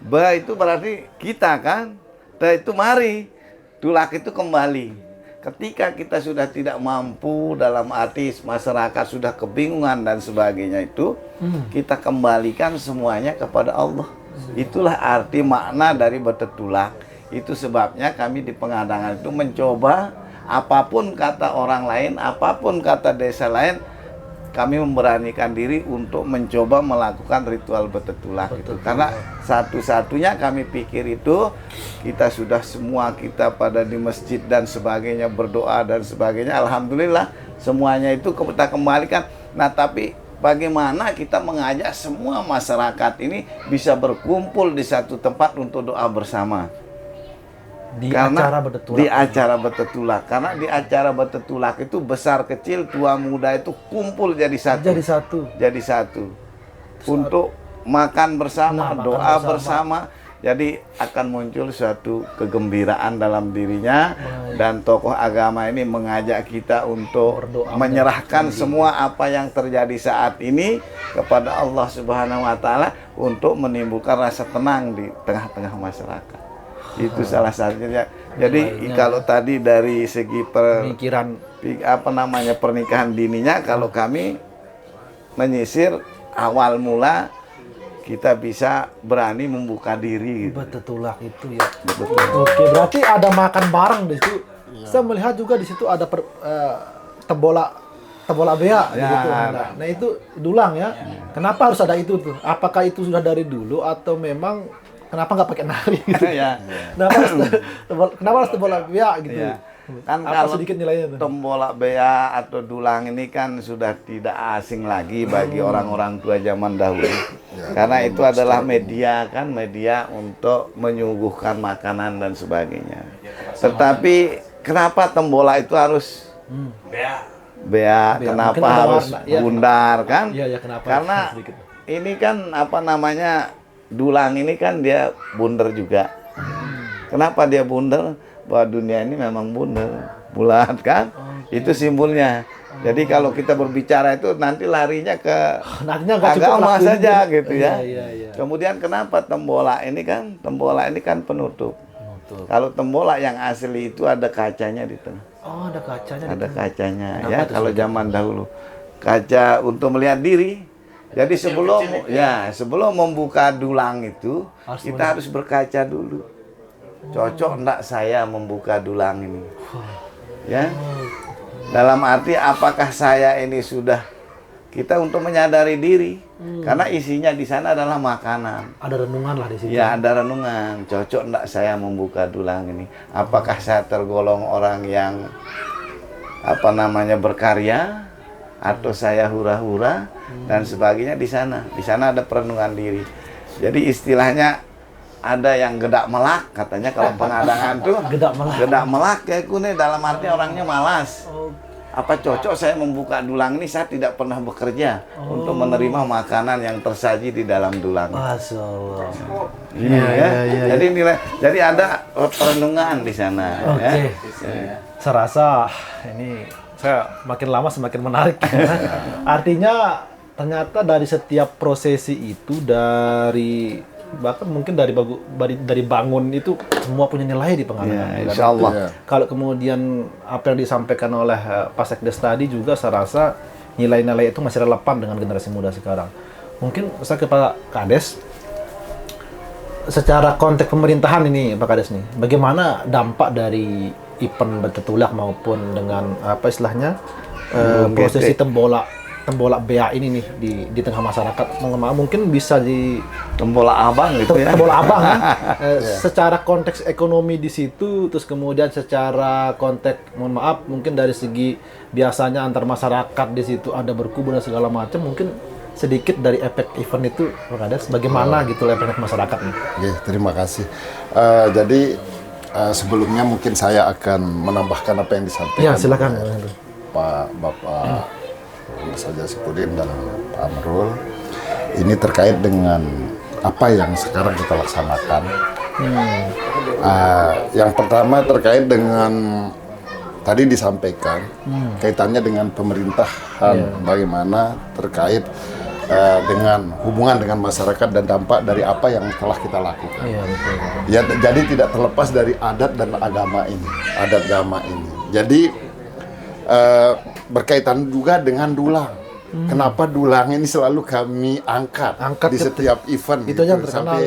Be itu berarti kita kan. Te itu mari. Tulak itu kembali. Ketika kita sudah tidak mampu, dalam arti masyarakat sudah kebingungan dan sebagainya itu, kita kembalikan semuanya kepada Allah. Itulah arti makna dari betetulak. Itu sebabnya kami di pengadangan itu mencoba apapun kata orang lain, apapun kata desa lain, kami memberanikan diri untuk mencoba melakukan ritual betetulak itu. Karena satu-satunya kami pikir itu, kita sudah semua kita pada di masjid dan sebagainya berdoa dan sebagainya. Alhamdulillah semuanya itu kita kembalikan. Nah tapi bagaimana kita mengajak semua masyarakat ini bisa berkumpul di satu tempat untuk doa bersama. Di Karena acara bertetulak. di acara bertetulak. Karena di acara bertetulak itu besar kecil, tua muda itu kumpul jadi satu. Jadi satu. Jadi satu. Untuk makan bersama, Nah, makan doa bersama. bersama. Jadi akan muncul suatu kegembiraan dalam dirinya, dan tokoh agama ini mengajak kita untuk Berdoa, menyerahkan semua apa yang terjadi saat ini kepada Allah Subhanahu wa taala untuk menimbulkan rasa tenang di tengah-tengah masyarakat. Itu salah satunya. Jadi kalau tadi dari segi Pemikiran pernikahan dininya, kalau kami menyisir awal mula kita bisa berani membuka diri gitu. bertetulak itu ya. Oke, berarti ada makan bareng di situ. Saya melihat juga di situ ada tembola bea Ya. gitu. Nah, itu dulang ya. Kenapa harus ada itu tuh? Apakah itu sudah dari dulu atau memang kenapa nggak pakai nari gitu? Ya. Kenapa harus tembola bea gitu? Ya. Kan Apa kalau sedikit nilainya tuh? tembolak bea atau dulang ini kan sudah tidak asing lagi bagi orang-orang tua zaman dahulu. Karena itu adalah media untuk menyuguhkan makanan dan sebagainya. Tetapi kenapa tembolak itu harus bea, kenapa Mungkin ada harus warna, ya. bundar kan? Iya, ya, kenapa? Karena Sedikit. ini kan dulang ini kan dia bundar juga. Kenapa dia bundar? Bahwa dunia ini memang bulat kan? Itu simbolnya. Jadi kalau kita berbicara itu nanti larinya ke Nantinya nggak cukup agama lakuin saja gitu Iya, ya. iya. Kemudian kenapa tembolak ini kan penutup. Kalau tembolak yang asli itu ada kacanya di tengah. Oh, ada kacanya. Ada kacanya Kenapa ya tuh, kalau zaman dahulu. Kaca untuk melihat diri. Jadi sebelum membuka dulang itu kita harus berkaca dulu. Cocok enggak saya membuka dulang ini? Ya. Dalam arti apakah saya ini sudah kita untuk menyadari diri. Karena isinya di sana adalah makanan. Ada renungan lah di situ. Ya, ada renungan. Cocok enggak saya membuka dulang ini? Apakah saya tergolong orang yang berkarya atau saya hura-hura dan sebagainya di sana. Di sana ada perenungan diri. Jadi istilahnya ada yang gedak melak katanya kalau pengadangan tuh. Gedak melak ya kune dalam arti orangnya malas. Apa cocok saya membuka dulang ini? Saya tidak pernah bekerja untuk menerima makanan yang tersaji di dalam dulang. Masya Allah. Iya. Jadi ada perenungan di sana. Oke. Ya. Saya rasa ini saya makin lama semakin menarik. Artinya ternyata dari setiap prosesi itu bahkan mungkin dari bangun itu semua punya nilai di pengadangan. Ya, insya Allah. Kalau kemudian apa yang disampaikan oleh Pak Sekdes tadi juga saya rasa nilai-nilai itu masih relevan dengan generasi muda sekarang. Mungkin saya ke Pak Kades, secara konteks pemerintahan ini Pak Kades nih, bagaimana dampak dari event bertetulak maupun dengan apa istilahnya prosesi tembolak bea ini nih di tengah masyarakat, mungkin bisa di tembolak abang gitu ya. Tembolak abang kan. Secara konteks ekonomi di situ, terus kemudian secara konteks mungkin dari segi biasanya antar masyarakat di situ ada berkumpul dan segala macam, mungkin sedikit dari efek event itu Pak Kades, bagaimana gitu efek masyarakat nih. Oke, terima kasih. Jadi sebelumnya mungkin saya akan menambahkan apa yang disampaikan. Ya, silakan. Bapak saja Sipudin dan Pak Amrul. Ini terkait dengan apa yang sekarang kita laksanakan. Yang pertama terkait dengan tadi disampaikan kaitannya dengan pemerintahan, bagaimana terkait dengan hubungan dengan masyarakat dan dampak dari apa yang telah kita lakukan. Iya, betul. Ya, jadi tidak terlepas dari adat dan agama ini, Jadi berkaitan juga dengan dulang. Kenapa dulang ini selalu kami angkat di setiap event itu yang terkenal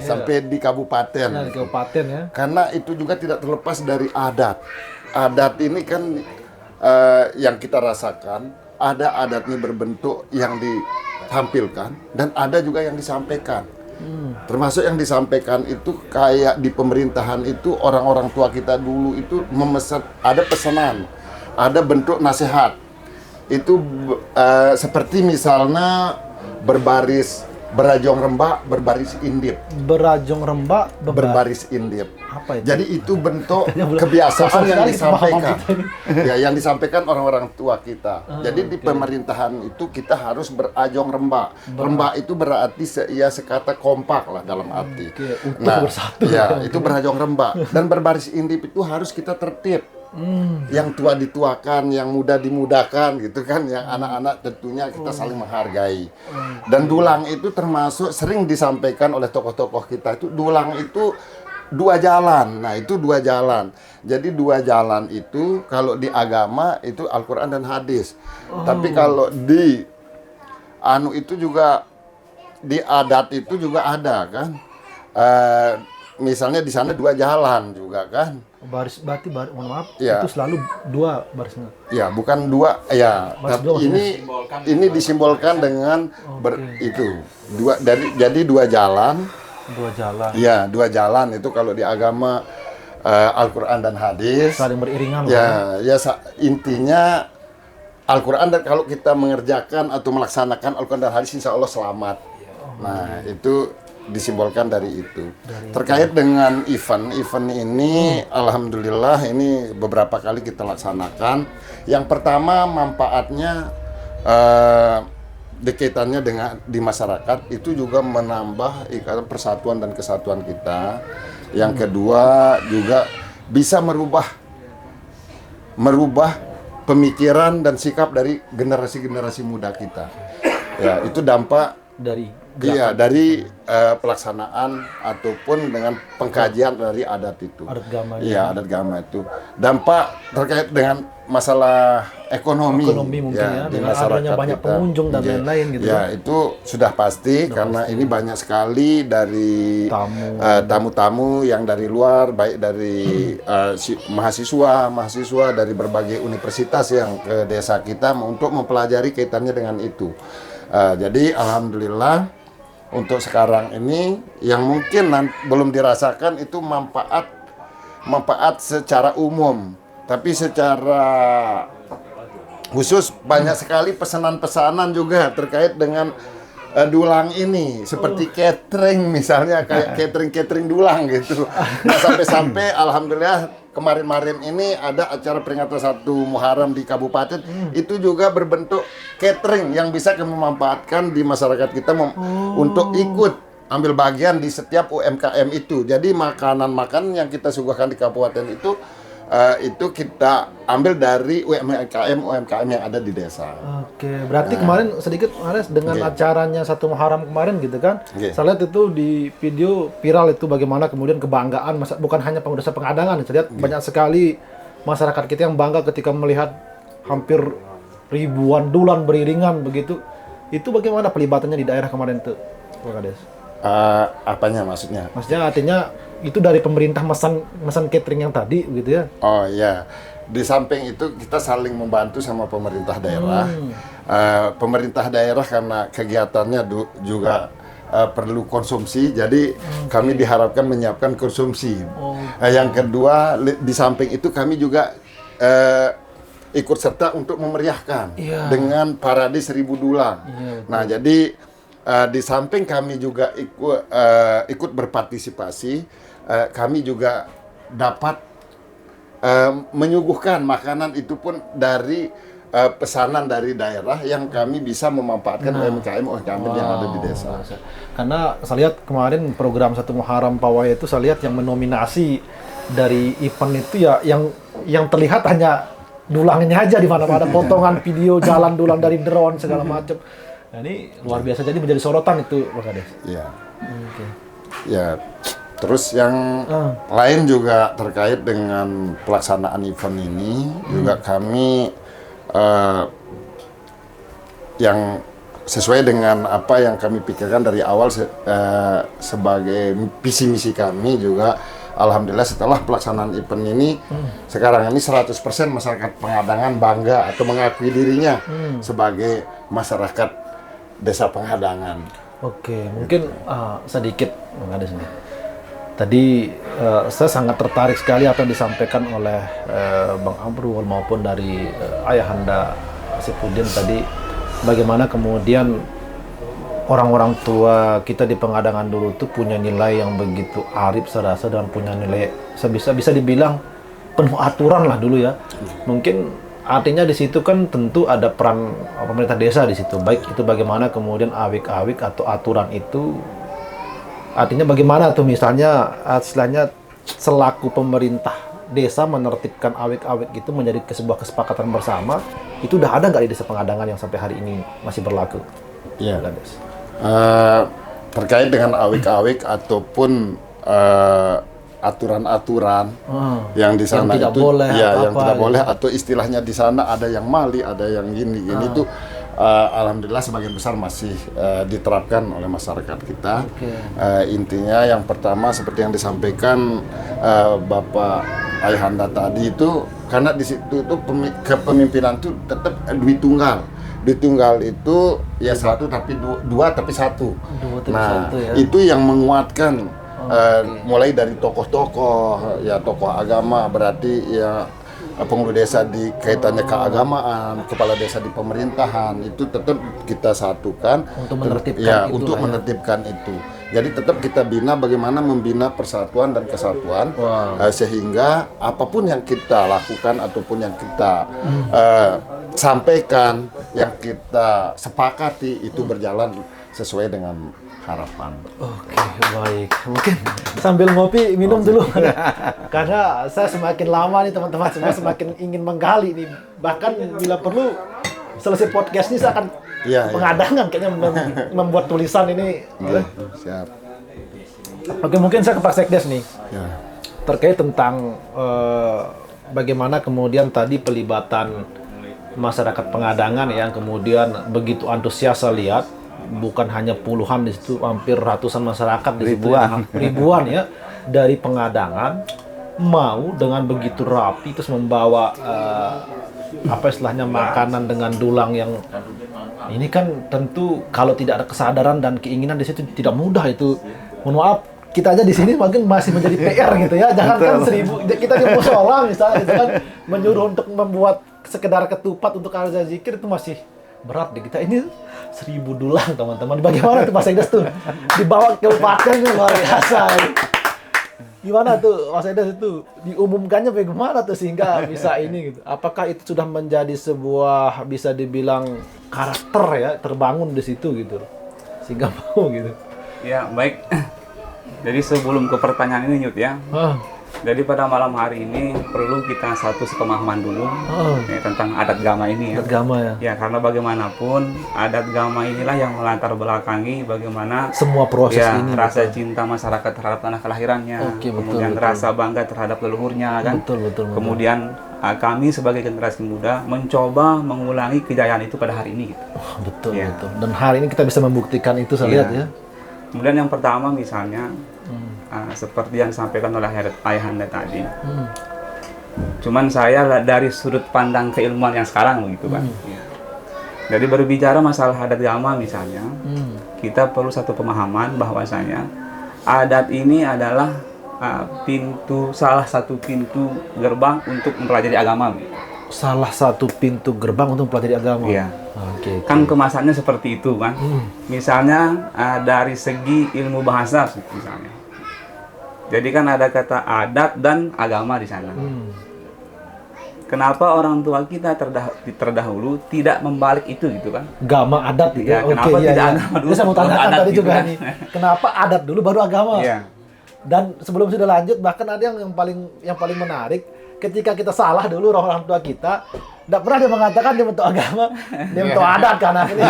sampai di kabupaten. Di kabupaten ya. Karena itu juga tidak terlepas dari adat. Adat ini kan yang kita rasakan, ada adatnya berbentuk yang ditampilkan dan ada juga yang disampaikan. Termasuk yang disampaikan itu kayak di pemerintahan itu orang-orang tua kita dulu itu memesan, ada pesanan, ada bentuk nasihat. Itu seperti misalnya berbaris berajong rembak, berbaris indip. Berajong rembak, Berbaris indip. Apa itu? Jadi itu bentuk Belum- kebiasaan yang sekali pemahaman disampaikan. kita ini. Ya, yang disampaikan orang-orang tua kita. Jadi di pemerintahan itu kita harus berajong rembak. Rembak itu berarti sekata kompak lah dalam arti. Oke, utuh bersatu. Ya, itu berajong rembak. Dan berbaris indip itu harus kita tertib. Yang tua dituakan, yang muda dimudahkan gitu kan, yang anak-anak tentunya kita saling menghargai. Dan dulang itu termasuk sering disampaikan oleh tokoh-tokoh kita itu, dulang itu 2 jalan. Nah, itu 2 jalan. Jadi 2 jalan itu kalau di agama itu Al-Qur'an dan hadis. Tapi kalau di itu juga di adat itu juga ada kan. Misalnya di sana 2 jalan juga kan. Berarti mohon maaf, Ya. itu selalu 2 barisnya. Ya, bukan 2 ya. Baris Tapi dua ini disimbolkan dengan itu. Jadi 2 jalan. 2 jalan. Ya, 2 jalan itu kalau di agama Al-Qur'an dan hadis. Saling beriringan. Intinya Al-Qur'an, dan kalau kita mengerjakan atau melaksanakan Al-Qur'an dan hadis insya Allah selamat. Nah, itu disimbolkan dari itu. Terkait dengan event ini, alhamdulillah ini beberapa kali kita laksanakan. Yang pertama manfaatnya dekaitannya dengan di masyarakat itu juga menambah ikatan persatuan dan kesatuan kita. Yang kedua juga bisa merubah pemikiran dan sikap dari generasi-generasi muda kita. Ya, itu dampak dari pelaksanaan ataupun dengan pengkajian dari adat itu. Adat gama. Iya, adat gama itu. Dampak terkait dengan masalah ekonomi Mungkin ya, di dengan adanya banyak pengunjung dan Iya. lain-lain gitu. Ya, itu sudah pasti karena ini banyak sekali dari tamu-tamu yang dari luar, baik dari mahasiswa dari berbagai universitas yang ke desa kita untuk mempelajari kaitannya dengan itu. Jadi alhamdulillah untuk sekarang ini yang mungkin belum dirasakan itu manfaat secara umum, tapi secara khusus banyak sekali pesanan-pesanan juga terkait dengan dulang ini, seperti catering misalnya, kayak catering dulang gitu. Nah, sampai alhamdulillah kemarin ini ada acara peringatan 1 Muharram di kabupaten, itu juga berbentuk catering yang bisa kami manfaatkan di masyarakat kita untuk ikut ambil bagian di setiap UMKM itu. Jadi makanan yang kita suguhkan di kabupaten itu kita ambil dari UMKM yang ada di desa. Oke, berarti kemarin sedikit Ares dengan acaranya 1 Muharram kemarin gitu kan. Saya lihat itu di video viral itu bagaimana kemudian kebanggaan bukan hanya pengusaha pengadangan, saya lihat banyak sekali masyarakat kita yang bangga ketika melihat hampir ribuan dulan beriringan begitu. Itu bagaimana pelibatannya di daerah kemarin tuh, Pak Kades? Apanya maksudnya? Maksudnya artinya itu dari pemerintah mesan catering yang tadi gitu ya? Oh iya, di samping itu kita saling membantu sama pemerintah daerah. Pemerintah daerah karena kegiatannya juga perlu konsumsi, jadi kami diharapkan menyiapkan konsumsi. Yang kedua, di samping itu kami juga ikut serta untuk memeriahkan dengan parade 1000 dulang. Nah, jadi di samping kami juga ikut berpartisipasi, kami juga dapat menyuguhkan makanan itu pun dari pesanan dari daerah yang kami bisa memanfaatkan UMKM yang ada di desa. Karena saya lihat kemarin program 1 Muharram Pawai itu saya lihat yang mendominasi dari event itu ya yang terlihat hanya dulangnya aja di mana-mana, potongan video jalan dulang dari drone segala macam. Nah, ini luar biasa, jadi menjadi sorotan itu, Pak Kades. Iya. Ya, terus yang lain juga terkait dengan pelaksanaan event ini juga kami yang sesuai dengan apa yang kami pikirkan dari awal sebagai visi misi kami juga. Alhamdulillah setelah pelaksanaan event ini sekarang ini 100% masyarakat Pengadangan bangga atau mengakui dirinya sebagai masyarakat Desa Pengadangan. Oke, mungkin sedikit ada sini. Tadi saya sangat tertarik sekali apa yang disampaikan oleh Bang Amrul maupun dari Ayahanda Saifuddin tadi, bagaimana kemudian orang-orang tua kita di Pengadangan dulu tuh punya nilai yang begitu arif saya rasa, dan punya nilai bisa dibilang penuh aturan lah dulu ya. Mungkin artinya di situ kan tentu ada peran pemerintah desa di situ. Baik itu bagaimana kemudian awik-awik atau aturan itu, artinya bagaimana tuh misalnya istilahnya selaku pemerintah desa menertibkan awik-awik itu menjadi sebuah kesepakatan bersama. Itu udah ada nggak di Desa Pengadangan yang sampai hari ini masih berlaku? Iya. Des. Terkait dengan awik-awik ataupun aturan-aturan yang di sana tidak itu boleh, ya yang apa, tidak gitu. boleh, atau istilahnya di sana ada yang mali, ada yang gini itu alhamdulillah sebagian besar masih diterapkan oleh masyarakat kita. Intinya yang pertama seperti yang disampaikan Bapak Ayahanda tadi itu, karena di situ itu kepemimpinan itu tetap duit tunggal. Duit tunggal itu ya satu tapi dua tapi satu. Nah, ya. itu yang menguatkan mulai dari tokoh-tokoh, ya tokoh agama, berarti ya penghulu desa di kaitannya keagamaan, kepala desa di pemerintahan, itu tetap kita satukan Untuk menertibkan ya, itu untuk lah ya. menertibkan itu. Jadi tetap kita bina bagaimana membina persatuan dan kesatuan sehingga apapun yang kita lakukan ataupun yang kita sampaikan, yang kita sepakati itu berjalan sesuai dengan harapan. Oke, baik. Mungkin sambil ngopi minum dulu. Karena saya semakin lama nih teman-teman semua semakin ingin menggali nih. Bahkan bila perlu selesai podcast ini saya akan Iya, Pengadangan kayaknya membuat tulisan ini. Siap. Oke, mungkin saya ke Pak Sekdes nih. Ya. Terkait tentang bagaimana kemudian tadi pelibatan masyarakat Pengadangan yang kemudian begitu antusias saya lihat, bukan hanya puluhan di situ, hampir ratusan masyarakat di situ, ribuan ya dari Pengadangan mau dengan begitu rapi terus membawa apa istilahnya makanan dengan dulang yang ini kan tentu kalau tidak ada kesadaran dan keinginan di situ tidak mudah itu. Mohon maaf, kita aja di sini mungkin masih menjadi PR gitu ya. Jangan kan 1000 kita di musola misalnya gitu kan menyuruh untuk membuat sekedar ketupat untuk azan zikir itu masih berat di kita. Ini 1000 dulang teman-teman. Bagaimana tuh Pak Sekdes tuh dibawa ke kabupatennya luar biasa. Gimana tuh Mas Sekdes itu diumumkannya bagaimana tuh sehingga bisa ini gitu. Apakah itu sudah menjadi sebuah bisa dibilang karakter ya terbangun di situ gitu. Sehingga mau gitu. Ya, baik. Jadi sebelum ke pertanyaan ini Nyut ya. Jadi pada malam hari ini perlu kita satu sepemahaman dulu ya, tentang adat gama ini ya. Adat gama ya. Ya, karena bagaimanapun adat gama inilah yang melatar belakangi bagaimana Semua proses ya, ini. rasa cinta masyarakat terhadap tanah kelahirannya, Oke, betul, kemudian betul. rasa bangga terhadap leluhurnya kan. Betul. Kemudian kami sebagai generasi muda mencoba mengulangi kejayaan itu pada hari ini gitu. Betul. Ya. Dan hari ini kita bisa membuktikan itu saya lihat ya. Kemudian yang pertama misalnya seperti yang disampaikan oleh Ayahanda tadi. Cuman saya dari sudut pandang keilmuan yang sekarang begitu kan. Jadi berbicara masalah adat gama misalnya, kita perlu satu pemahaman bahwasanya adat ini adalah salah satu pintu gerbang untuk mempelajari agama. Salah satu pintu gerbang untuk mempelajari agama. Iya. Oke. Kan kemasannya seperti itu kan. Misalnya dari segi ilmu bahasa misalnya. Jadi kan ada kata adat dan agama di sana. Kenapa orang tua kita terdahulu tidak membalik itu gitu kan? Gama adat gitu. Ya, kenapa tidak agama dulu, Itu saya mau baru tanyakan adat tadi gitu juga kan? nih. Kenapa adat dulu baru agama? Iya. Dan sebelum sudah lanjut bahkan ada yang paling menarik ketika kita salah dulu orang tua kita tidak pernah dia mengatakan dia bentuk agama, dia bentuk adat kan ini.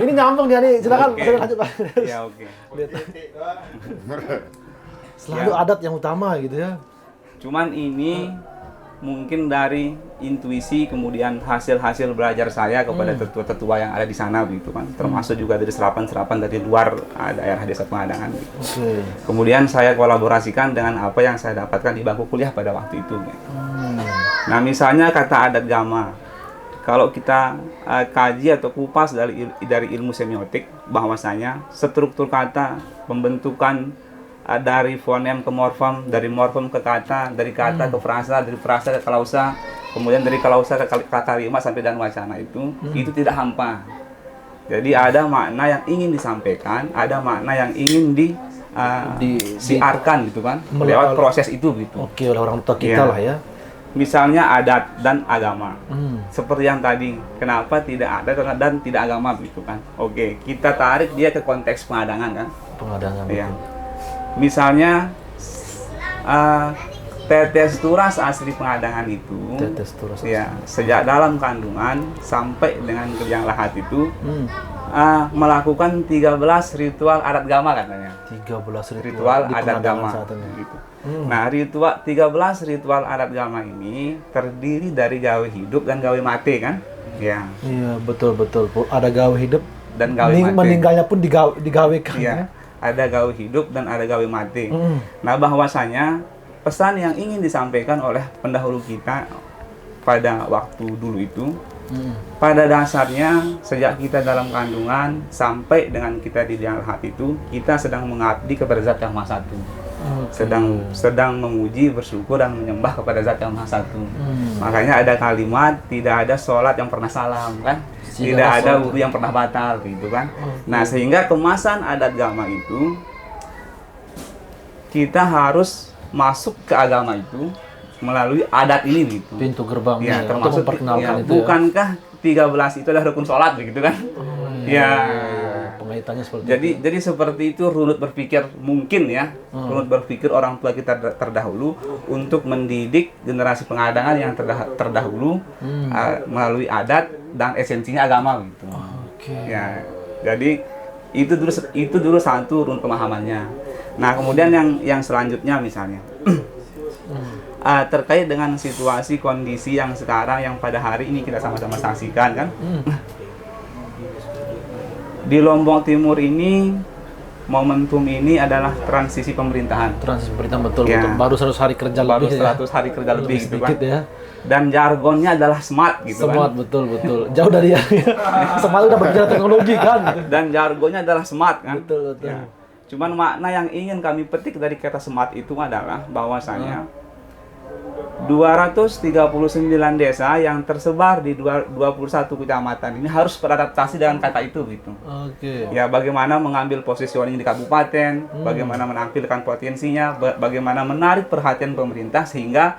Ini nyambung dia nih. Silakan Oke. saya lanjut Pak. Ya oke. Selalu adat yang utama gitu ya. Cuman ini mungkin dari intuisi kemudian hasil-hasil belajar saya kepada tetua-tetua yang ada di sana begitu kan. Termasuk juga dari serapan-serapan dari luar daerah Desa Pengadangan gitu. Oke. Kemudian saya kolaborasikan dengan apa yang saya dapatkan di bangku kuliah pada waktu itu. Gitu. Nah misalnya kata adat gama, kalau kita kaji atau kupas dari ilmu semiotik, bahwasanya struktur kata, pembentukan dari fonem ke morfem, dari morfem ke kata, dari kata ke frasa, dari frasa ke klausa, kemudian dari klausa ke kata rima sampai dan wacana itu tidak hampa. Jadi ada makna yang ingin disampaikan, ada makna yang ingin disiarkan gitu kan, lewat proses itu gitu. Oke, oleh orang tua kita Iya. lah ya. Misalnya adat dan agama. Seperti yang tadi, kenapa tidak ada dan tidak agama gitu kan. Oke, kita tarik dia ke konteks pengadangan kan. Pengadangan. Iya. Misalnya tetes turas asli pengadangan itu, Tetes turas. ya, sejak dalam kandungan sampai dengan kejang lahat itu melakukan 13 ritual adat gama katanya. 13 Ritual di adat pengadangan gama. saat ini. Gitu. Nah, 13 ritual adat gama ini terdiri dari gawe hidup dan gawe mati kan? Ya. Iya, betul. Ada gawe hidup Dan gawe mati. meninggalnya pun digawekan ya. Iya. Ada gawe hidup dan ada gawe mati. Nah, bahwasanya pesan yang ingin disampaikan oleh pendahulu kita pada waktu dulu itu, pada dasarnya sejak kita dalam kandungan sampai dengan kita di liang lahat itu, kita sedang mengabdi kepada Zat Yang Maha Satu. Sedang memuji, bersyukur dan menyembah kepada Zat Yang Maha Satu. Makanya ada kalimat, tidak ada sholat yang pernah salam kan, tidak ada wudu yang pernah batal gitu kan. Nah, sehingga kemasan adat gama itu kita harus masuk ke agama itu melalui adat ini gitu. Pintu gerbangnya Ya, ya, termasuk untuk memperkenalkan ya, itu bukankah 13 itu adalah rukun sholat begitu kan? ya. Pengaitannya seperti Jadi seperti itu runut berpikir mungkin ya, runut berpikir orang tua kita terdahulu untuk mendidik generasi pengadangan yang terdahulu melalui adat dan esensinya agama gitu. Oke. Ya, jadi itu dulu satu runut pemahamannya. Nah, kemudian yang selanjutnya misalnya terkait dengan situasi kondisi yang sekarang yang pada hari ini kita sama-sama saksikan kan. Di Lombok Timur ini momentum ini adalah transisi pemerintahan. Transisi pemerintahan betul. Ya. Baru 100 hari kerja Baru lebih 100 hari kerja lebih gitu kan. sedikit ya. Dan jargonnya adalah smart gitu Smart, kan. betul. Jauh dari yang Smart udah berbicara teknologi kan. Dan jargonnya adalah smart kan. Betul. Ya. Cuman makna yang ingin kami petik dari kata smart itu adalah bahwasanya 239 desa yang tersebar di 21 kecamatan ini harus beradaptasi dengan kata itu gitu. Oke. Ya, bagaimana mengambil positioning di kabupaten, bagaimana menampilkan potensinya, bagaimana menarik perhatian pemerintah sehingga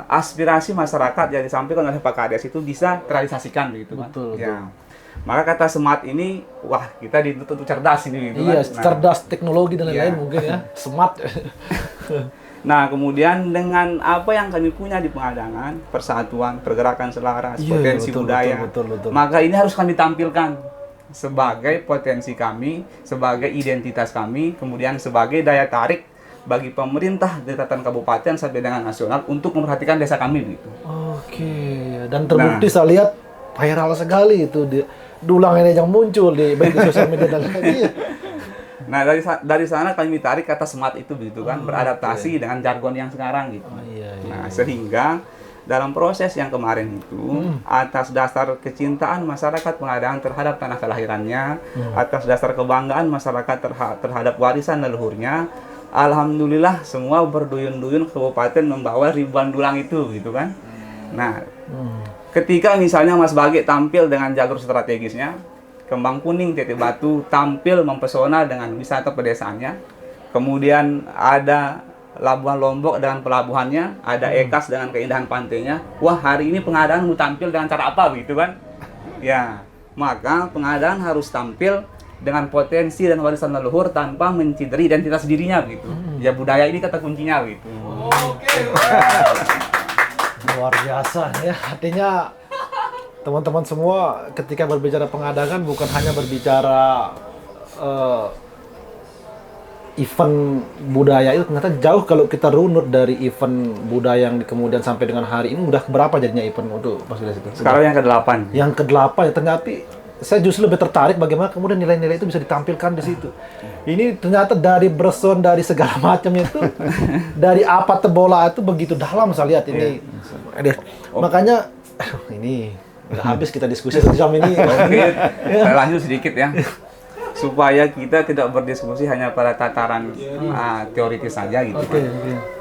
aspirasi masyarakat yang disampaikan oleh Pak Kades itu bisa terrealisasikan begitu kan. Betul. Ya. Maka kata smart ini, wah, kita dituntut cerdas ini gitu Iya, kan. Nah, cerdas teknologi dan lain-lain Iya. mungkin ya. Smart. Nah, kemudian dengan apa yang kami punya di pengadangan, persatuan, pergerakan selaras, Iya, potensi betul, budaya, betul. maka ini harus kami tampilkan sebagai potensi kami, sebagai identitas kami, kemudian sebagai daya tarik bagi pemerintah di tataran kabupaten sampai dengan nasional untuk memperhatikan desa kami gitu. Oke. Dan terbukti saya lihat viral sekali itu dulang ini yang muncul baik di sosial media dan lain-lain. Nah, dari sana kami tarik kata smart itu begitu kan, beradaptasi dengan jargon yang sekarang gitu. Iya. Nah, sehingga dalam proses yang kemarin itu, atas dasar kecintaan masyarakat pengadangan terhadap tanah kelahirannya, atas dasar kebanggaan masyarakat terhadap warisan leluhurnya, alhamdulillah semua berduyun-duyun kabupaten membawa ribuan dulang itu gitu kan. Nah, ketika misalnya Mas Bage tampil dengan jalur strategisnya, Kembang Kuning, Titik Batu tampil mempesona dengan wisata pedesaannya. Kemudian ada Labuan Lombok dengan pelabuhannya, ada Ekas dengan keindahan pantainya. Wah, hari ini pengadaan mau tampil dengan cara apa gitu kan? Ya, maka pengadaan harus tampil dengan potensi dan warisan leluhur tanpa mencederai identitas dirinya gitu. Ya, budaya ini kata kuncinya gitu. Luar biasa ya. Artinya teman-teman semua ketika berbicara pengadangan bukan hanya berbicara event budaya itu, ternyata jauh kalau kita runut dari event budaya yang kemudian sampai dengan hari ini udah berapa jadinya event untuk Mas Giles itu? Sekarang yang ke-8. Yang ke-8 ya, ternyata saya justru lebih tertarik bagaimana kemudian nilai-nilai itu bisa ditampilkan di situ. Ini ternyata dari berson, dari segala macamnya itu, dari apa bola itu begitu dalam saya lihat ini. Makanya, ini udah habis kita diskusi 1 jam ini. Oke, saya lanjut sedikit ya. Supaya kita tidak berdiskusi hanya pada tataran teoritis saja gitu. Oke.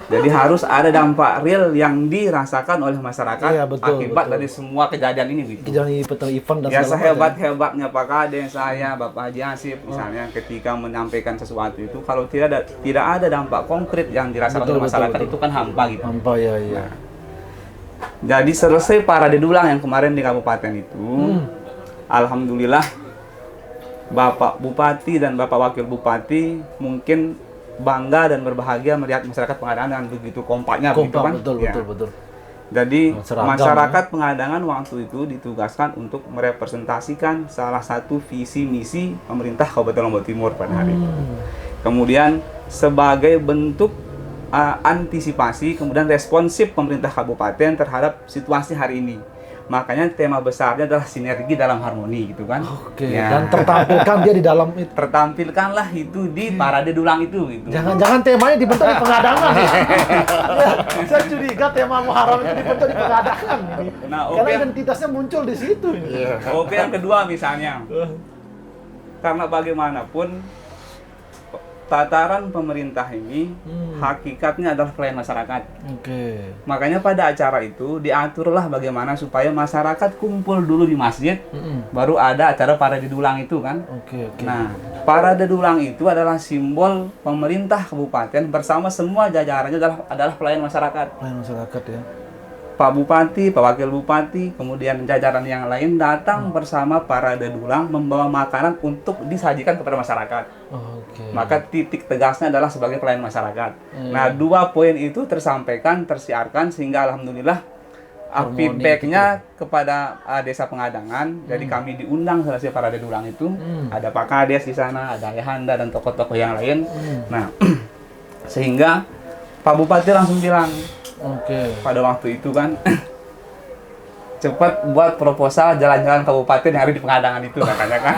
Jadi harus ada dampak real yang dirasakan oleh masyarakat Iya, betul, akibat betul. dari semua kejadian ini gitu. Kejadian event dan Ya segala macam. sehebat-hebatnya Pak Kades, saya, Bapak Haji Asif misalnya ketika menyampaikan sesuatu itu kalau tidak ada dampak konkret yang dirasakan Betul, oleh masyarakat betul, itu kan hampa gitu. Hampa ya, iya. Jadi selesai parade dulang yang kemarin di kabupaten itu, alhamdulillah Bapak Bupati dan Bapak Wakil Bupati mungkin bangga dan berbahagia melihat masyarakat Pengadangan dengan begitu kompaknya begitu Kompak, kan. betul, Ya. betul. Jadi Seragam, masyarakat Pengadangan waktu itu ditugaskan untuk merepresentasikan salah satu visi misi pemerintah Kabupaten Lombok Timur pada hari itu. Kemudian sebagai bentuk antisipasi kemudian responsif pemerintah kabupaten terhadap situasi hari ini. Makanya tema besarnya adalah sinergi dalam harmoni gitu kan. Oke, Ya. dan tertampilkan dia di dalam itu. Tertampilkanlah itu di parade dulang itu gitu. Jangan-jangan temanya dibentuk di Pengadangan ya. Ya, saya curiga tema Muharram itu dibentuk di Pengadangan ini. Nah, Karena oke. identitasnya muncul di situ ini. Oke, yang kedua misalnya. Karena bagaimanapun tataran pemerintah ini hakikatnya adalah pelayan masyarakat. Oke. Makanya pada acara itu diaturlah bagaimana supaya masyarakat kumpul dulu di masjid, baru ada acara parade dulang itu kan. Oke. Nah, parade dulang itu adalah simbol pemerintah kabupaten bersama semua jajarannya adalah pelayan masyarakat. Pelayan masyarakat ya. Pak Bupati, Pak Wakil Bupati, kemudian jajaran yang lain datang bersama parade dulang membawa makanan untuk disajikan kepada masyarakat. Oke. Maka titik tegasnya adalah sebagai pelayan masyarakat. Nah, 2 poin itu tersampaikan, tersiarkan sehingga alhamdulillah feedbacknya kepada Desa Pengadangan. Jadi kami diundang selesai parade dulang itu. Ada Pak Kades di sana, ada Ayahanda dan tokoh-tokoh yang lain. Nah, sehingga Pak Bupati langsung bilang pada waktu itu kan, cepat buat proposal jalan-jalan kabupaten yang ada di Pengadangan itu katanya kan.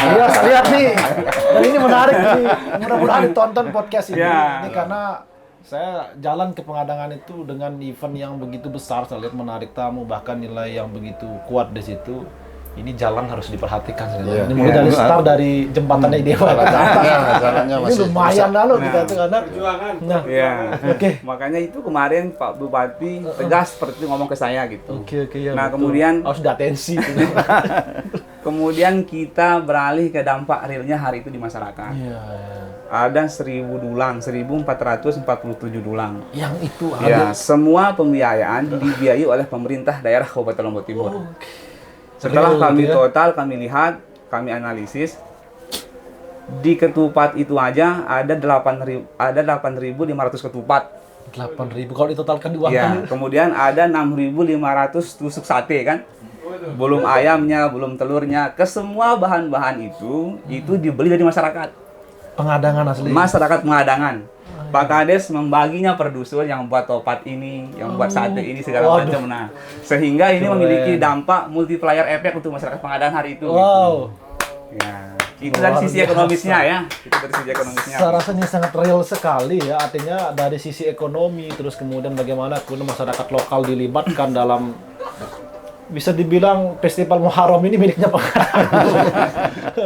Iya, saya lihat nih. Dan ini menarik nih. Mudah-mudahan ditonton podcast ini. Ya. Ini karena saya jalan ke Pengadangan itu dengan event yang begitu besar, saya lihat menarik tamu, bahkan nilai yang begitu kuat di situ. Ini jalan harus diperhatikan. Iya. Ini mulai dari start dari jembatannya Idewa ke atas. Jalannya Ini masih lumayan lalu Nah. kita tuh karena. Nah, Ya. Oke. Makanya itu kemarin Pak Bupati tegas seperti itu ngomong ke saya gitu. Oke, ya. Nah, betul. kemudian harus diatensi. kemudian kita beralih ke dampak realnya hari itu di masyarakat. Iya. Ada 1000 dulang, 1447 dulang. Yang itu Ya, semua pembiayaan dibiayai oleh pemerintah daerah Kabupaten Lombok Timur. Setelah Serius, kami ya? total, kami lihat, kami analisis, di ketupat itu aja ada 8.500 ketupat. 8.000 kalau ditotalkan di uang Ya, kemudian ada 6.500 tusuk sate kan. Belum ayamnya, belum telurnya, ke semua bahan-bahan itu dibeli dari masyarakat. Pengadangan asli. Masyarakat Pengadangan. Pak Kades membaginya per dusun yang buat topat ini, yang buat sate ini segala macam. Nah, sehingga ini memiliki dampak multiplier efek untuk masyarakat Pengadangan hari itu. Wow. Gitu. Ya, itu dari Luar sisi biasa. ekonomisnya ya. Itu dari sisi ekonomisnya. Saya rasa ini sangat real sekali ya, artinya dari sisi ekonomi, terus kemudian bagaimana kemudian masyarakat lokal dilibatkan dalam, bisa dibilang festival Muharram ini miliknya Pengadangan.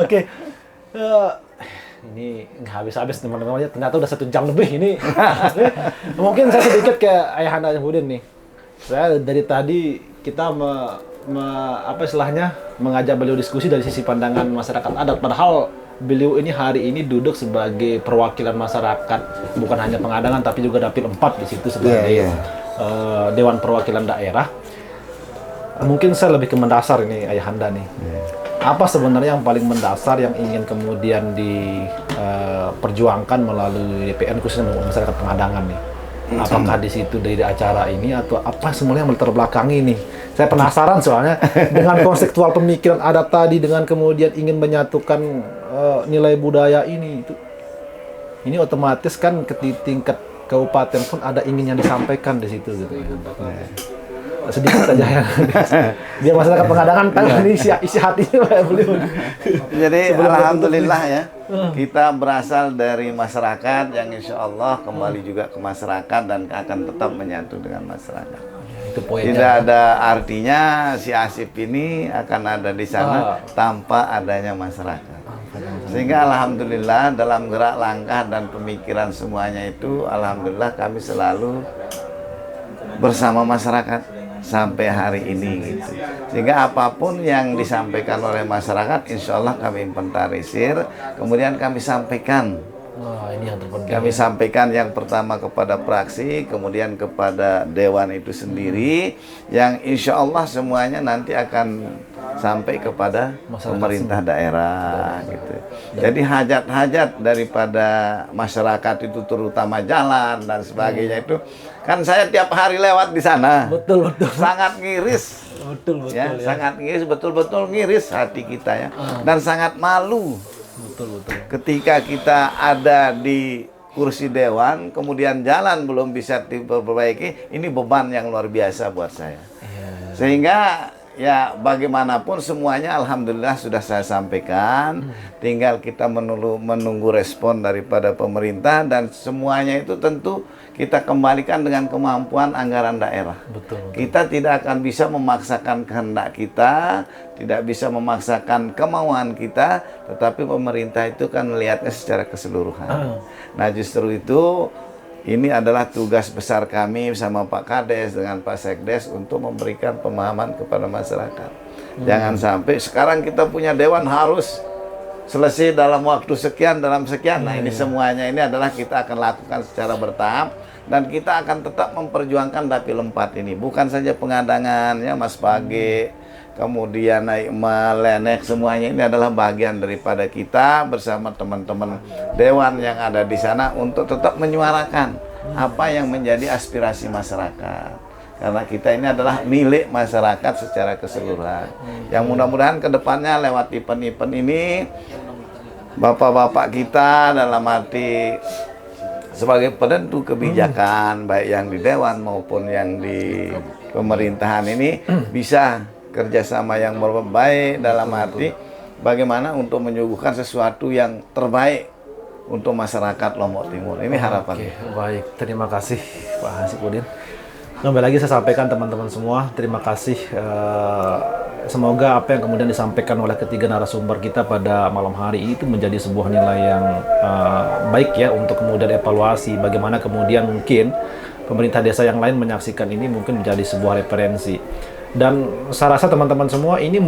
Oke. Ini nggak habis-habis teman-teman, ternyata udah 1 jam lebih ini. Mungkin saya sedikit ke Ayahanda Jahudin nih. Saya dari tadi kita apa istilahnya mengajak beliau diskusi dari sisi pandangan masyarakat adat, padahal beliau ini hari ini duduk sebagai perwakilan masyarakat, bukan hanya Pengadangan tapi juga Dapil 4 di situ sebagai Dewan Perwakilan Daerah. Mungkin saya lebih ke mendasar ini Ayahanda nih. Apa sebenarnya yang paling mendasar yang ingin kemudian diperjuangkan melalui DPN khususnya masyarakat Pengadangan nih? Apakah di situ dari acara ini atau apa semuanya yang melatar belakangi nih? Saya penasaran soalnya dengan konseptual pemikiran adat tadi dengan kemudian ingin menyatukan nilai budaya ini ini otomatis kan ke tingkat kabupaten pun ada ingin yang disampaikan di situ gitu. Sedikit saja ya. Biar masyarakat Pengadangan tahu ini isi hatinya beliau. Jadi alhamdulillah ya, kita berasal dari masyarakat yang insya Allah kembali juga ke masyarakat dan akan tetap menyatu dengan masyarakat. Itu poinnya. Tidak ada artinya si Asif ini akan ada di sana tanpa adanya masyarakat. Sehingga alhamdulillah dalam gerak langkah dan pemikiran semuanya itu alhamdulillah kami selalu bersama masyarakat sampai hari ini gitu. Sehingga apapun yang disampaikan oleh masyarakat insya Allah kami inventarisir, kemudian kami sampaikan. Wah, ini yang terpenting. Kami sampaikan yang pertama kepada praksi, kemudian kepada dewan itu sendiri, yang insya Allah semuanya nanti akan sampai kepada pemerintah daerah gitu. Jadi hajat-hajat daripada masyarakat itu terutama jalan dan sebagainya itu kan saya tiap hari lewat di sana. Betul. Sangat ngiris. Betul Ya, sangat ngiris, betul-betul ngiris hati kita ya. Dan sangat malu. Betul. Ketika kita ada di kursi dewan, kemudian jalan belum bisa diperbaiki, ini beban yang luar biasa buat saya. Sehingga ya bagaimanapun semuanya alhamdulillah sudah saya sampaikan, tinggal kita menunggu respon daripada pemerintah dan semuanya itu tentu kita kembalikan dengan kemampuan anggaran daerah. Betul. Kita tidak akan bisa memaksakan kehendak kita, tidak bisa memaksakan kemauan kita, tetapi pemerintah itu kan melihatnya secara keseluruhan. Nah justru itu ini adalah tugas besar kami sama Pak Kades dengan Pak Sekdes untuk memberikan pemahaman kepada masyarakat. Jangan sampai sekarang kita punya dewan harus selesai dalam waktu sekian, dalam sekian. Nah ini semuanya ini adalah kita akan lakukan secara bertahap dan kita akan tetap memperjuangkan Dapil 4 ini. Bukan saja pengadangan ya Mas Page, kemudian Naikmal, Lenek, semuanya ini adalah bagian daripada kita bersama teman-teman dewan yang ada di sana untuk tetap menyuarakan apa yang menjadi aspirasi masyarakat. Karena kita ini adalah milik masyarakat secara keseluruhan. Yang mudah-mudahan ke depannya lewat event-event ini, bapak-bapak kita dalam arti sebagai penentu kebijakan, baik yang di dewan maupun yang di pemerintahan ini, bisa kerjasama yang baik dalam arti bagaimana untuk menyuguhkan sesuatu yang terbaik untuk masyarakat Lombok Timur. Ini harapan. Oke, baik. Terima kasih Pak Hasibudin. Kembali lagi saya sampaikan teman-teman semua, terima kasih. Semoga apa yang kemudian disampaikan oleh ketiga narasumber kita pada malam hari ini itu menjadi sebuah nilai yang baik ya untuk kemudian evaluasi bagaimana kemudian mungkin pemerintah desa yang lain menyaksikan ini mungkin menjadi sebuah referensi. Dan saya rasa teman-teman semua ini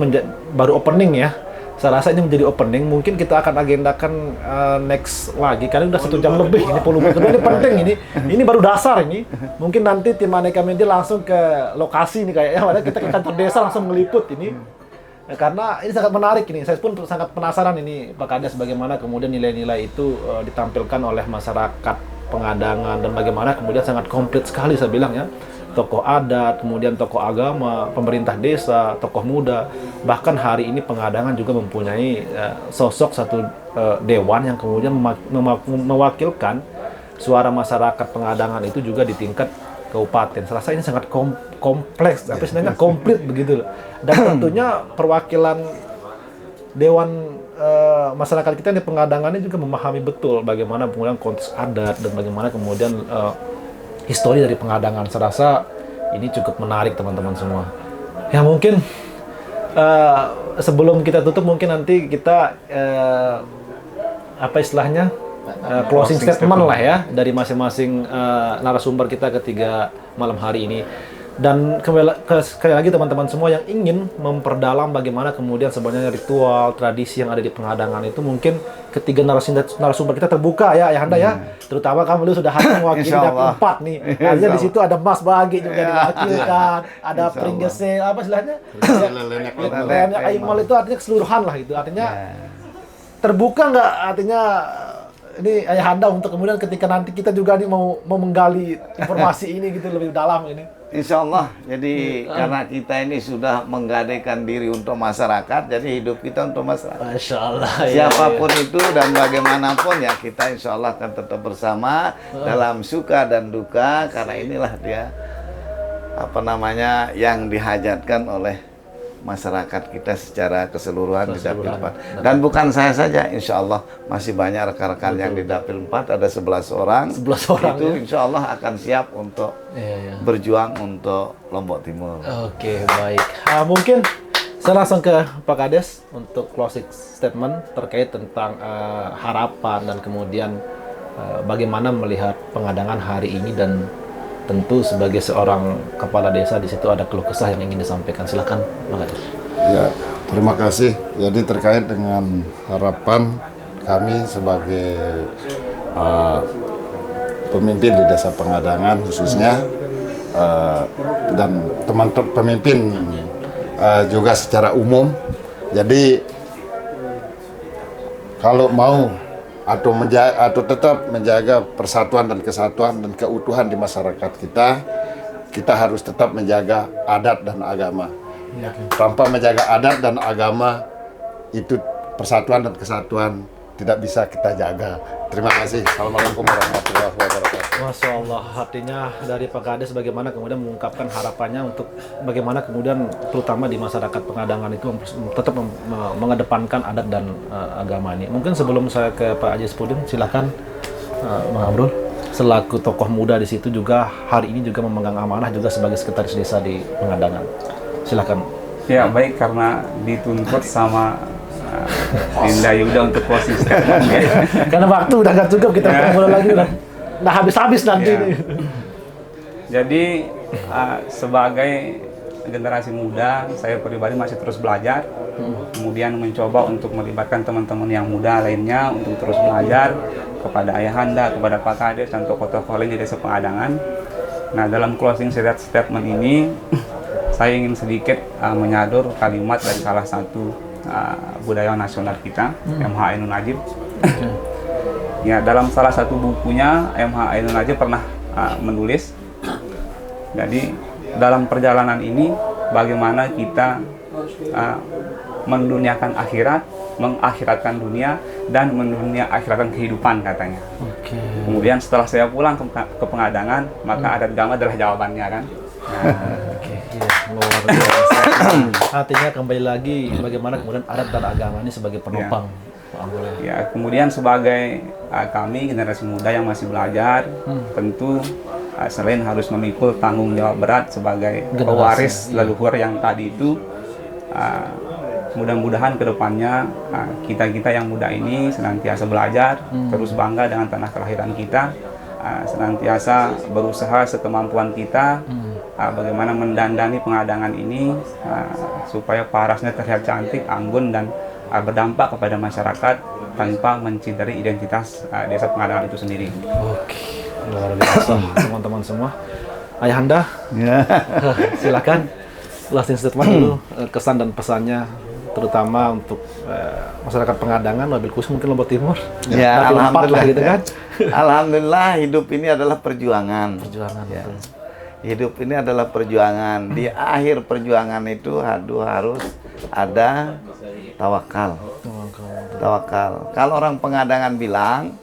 baru opening ya. Saya rasa ini menjadi opening. Mungkin kita akan agendakan next lagi. Karena udah 1 jam lebih. Ini volume kedua ini penting ini. Ini baru dasar ini. Mungkin nanti tim Aneka Media langsung ke lokasi ini kayaknya. Padahal kita ke kantor desa langsung meliput ini. Karena ini sangat menarik ini. Saya pun sangat penasaran ini Pak Kades bagaimana kemudian nilai-nilai itu ditampilkan oleh masyarakat Pengadangan dan bagaimana kemudian sangat komplit sekali saya bilang ya. Tokoh adat, kemudian tokoh agama, pemerintah desa, tokoh muda, bahkan hari ini Pengadangan juga mempunyai sosok satu dewan yang kemudian mewakilkan suara masyarakat Pengadangan itu juga di tingkat kabupaten. Saya rasa ini sangat kompleks, tapi sebenarnya komplit begitu. Dan tentunya perwakilan dewan masyarakat kita di Pengadangan ini juga memahami betul bagaimana kemudian konteks adat dan bagaimana kemudian histori dari Pengadangan. Saya rasa ini cukup menarik teman-teman semua. Ya mungkin sebelum kita tutup mungkin nanti kita apa istilahnya closing statement lah ya dari masing-masing narasumber kita ketiga malam hari ini. Dan sekali lagi teman-teman semua yang ingin memperdalam bagaimana kemudian sebenarnya ritual, tradisi yang ada di Pengadangan itu mungkin ketiga narasumber kita terbuka ya Anda ya. Terutama kamu dulu sudah hadir mewakili Dapil 4 nih. Artinya di situ ada Mas Bagi juga diwakilkan, ada Pringgese apa istilahnya? Lenek Aimal itu artinya keseluruhan lah itu. Artinya terbuka nggak artinya ini Ayahanda untuk kemudian ketika nanti kita juga nih mau menggali informasi ini gitu lebih dalam ini. Insya Allah, jadi karena kita ini sudah menggadaikan diri untuk masyarakat, jadi hidup kita untuk masyarakat. Masya Allah. Siapapun itu dan bagaimanapun ya kita insya Allah akan tetap bersama dalam suka dan duka, karena inilah dia apa namanya yang dihajatkan oleh masyarakat kita secara keseluruhan di Dapil 4. Dan bukan saya saja, insya Allah masih banyak rekan-rekan yang di Dapil 4, ada 11 orang. 11 orang itu ya? insya Allah akan siap untuk berjuang untuk Lombok Timur. Oke, baik. Mungkin Saya langsung ke Pak Kades untuk closing statement terkait tentang harapan dan kemudian bagaimana melihat pengadangan hari ini, dan tentu sebagai seorang kepala desa di situ ada keluh kesah yang ingin disampaikan. Silakan Pak Kades. Ya, terima kasih. Jadi terkait dengan harapan kami sebagai pemimpin di Desa Pengadangan khususnya, dan teman-teman pemimpin juga secara umum. Jadi kalau mau atau tetap menjaga persatuan dan kesatuan dan keutuhan di masyarakat kita harus tetap menjaga adat dan agama. Tanpa menjaga adat dan agama, itu persatuan dan kesatuan tidak bisa kita jaga. Terima kasih. Assalamualaikum warahmatullahi wabarakatuh. Masya Allah, artinya dari Pak Kades bagaimana kemudian mengungkapkan harapannya untuk bagaimana kemudian terutama di masyarakat Pengadangan itu tetap mengedepankan adat dan agama ini. Mungkin sebelum saya ke Pak Haji Sepudin, silakan Bang Amrul, selaku tokoh muda di situ juga hari ini juga memegang amanah juga sebagai sekretaris desa di Pengadangan. Silakan. Ya baik, karena dituntut sama Dinda Yuda untuk closing statement. Karena waktu udah gak cukup, kita mulai lagi udah habis-habis nanti. Ya. Jadi sebagai generasi muda, saya pribadi masih terus belajar, kemudian mencoba untuk melibatkan teman-teman yang muda lainnya untuk terus belajar kepada Ayahanda, kepada Pak Kades dan tokoh-tokoh lain di Desa Pengadangan. Nah, dalam closing statement ini saya ingin sedikit menyadur kalimat dari salah satu budayawan nasional kita, M.H. Ainun Nadjib. Ya, dalam salah satu bukunya M.H. Ainun Nadjib pernah menulis, jadi dalam perjalanan ini bagaimana kita menduniakan akhirat, mengakhiratkan dunia, dan mendunia akhiratkan kehidupan, katanya. Kemudian setelah saya pulang ke Pengadangan, maka adat agama adalah jawabannya, kan. Luar biasa. Artinya kembali lagi bagaimana kemudian adat dan agama ini sebagai penopang. Ya, kemudian sebagai kami generasi muda yang masih belajar, tentu selain harus memikul tanggung jawab berat sebagai pewaris leluhur yang tadi itu, mudah-mudahan kedepannya kita yang muda ini senantiasa belajar, terus bangga dengan tanah kelahiran kita, senantiasa berusaha sekemampuan kita, bagaimana mendandani Pengadangan ini supaya parasnya terlihat cantik, anggun, dan berdampak kepada masyarakat tanpa mencinderi identitas Desa Pengadangan itu sendiri. Oke, luar biasa teman-teman semua. Ayahanda, silakan closing statement dulu, kesan dan pesannya terutama untuk masyarakat Pengadangan, wabil khusus mungkin Lombok Timur. Ya, alhamdulillah gitu kan. Alhamdulillah, hidup ini adalah perjuangan. Perjuangan. Ya. Hidup ini adalah perjuangan. Di akhir perjuangan itu harus ada tawakal. Tawakal. Kalau orang Pengadangan bilang,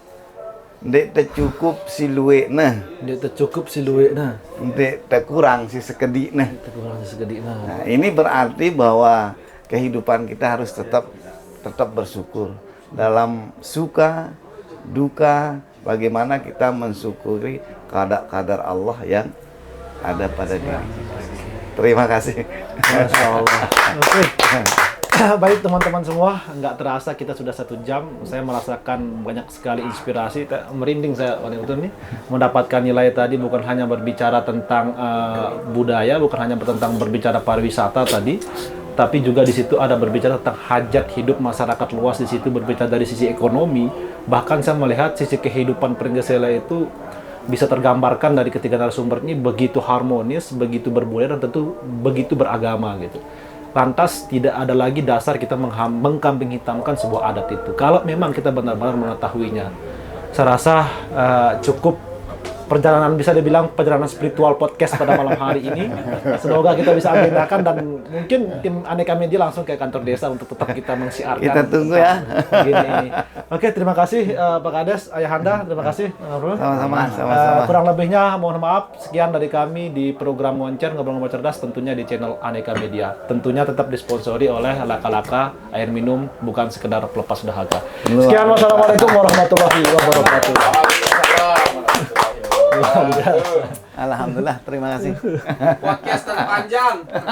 ndek tercukup si luwe nah. Ndek tercukup si luwe nah. Ndek terkurang si sekedik nah. Terkurang si sekedik nah. Nah, ini berarti bahwa kehidupan kita harus tetap bersyukur dalam suka, duka. Bagaimana kita mensyukuri kadar Allah yang ada pada diri. Terima kasih. Masya Allah. Oke. Baik teman-teman semua, nggak terasa kita sudah 1 jam. Saya merasakan banyak sekali inspirasi, merinding saya waktu itu nih, mendapatkan nilai tadi bukan hanya berbicara tentang budaya, bukan hanya tentang berbicara pariwisata tadi, tapi juga di situ ada berbicara tentang hajat hidup masyarakat luas, di situ berbicara dari sisi ekonomi. Bahkan saya melihat sisi kehidupan Pringgesela itu bisa tergambarkan dari ketiga narasumber ini begitu harmonis, begitu berbudaya, dan tentu begitu beragama gitu. Lantas tidak ada lagi dasar kita mengkambing hitamkan sebuah adat itu. Kalau memang kita benar-benar mengetahuinya, saya rasa cukup perjalanan, bisa dibilang perjalanan spiritual podcast pada malam hari ini. Semoga kita bisa agendakan dan mungkin tim Aneka Media langsung ke kantor desa untuk tetap kita mensiarkan. Kita tunggu ya. Gini. Oke, terima kasih Pak Kades, Ayahanda, terima kasih. Sama-sama. Kurang lebihnya mohon maaf. Sekian dari kami di program Moncer Ngobrol-Ngobrol Cerdas, tentunya di channel Aneka Media. Tentunya tetap disponsori oleh Laka-Laka air minum, bukan sekedar pelepas dahaga. Sekian, wassalamualaikum warahmatullahi wabarakatuh. Alhamdulillah, terima kasih. Podcast terpanjang.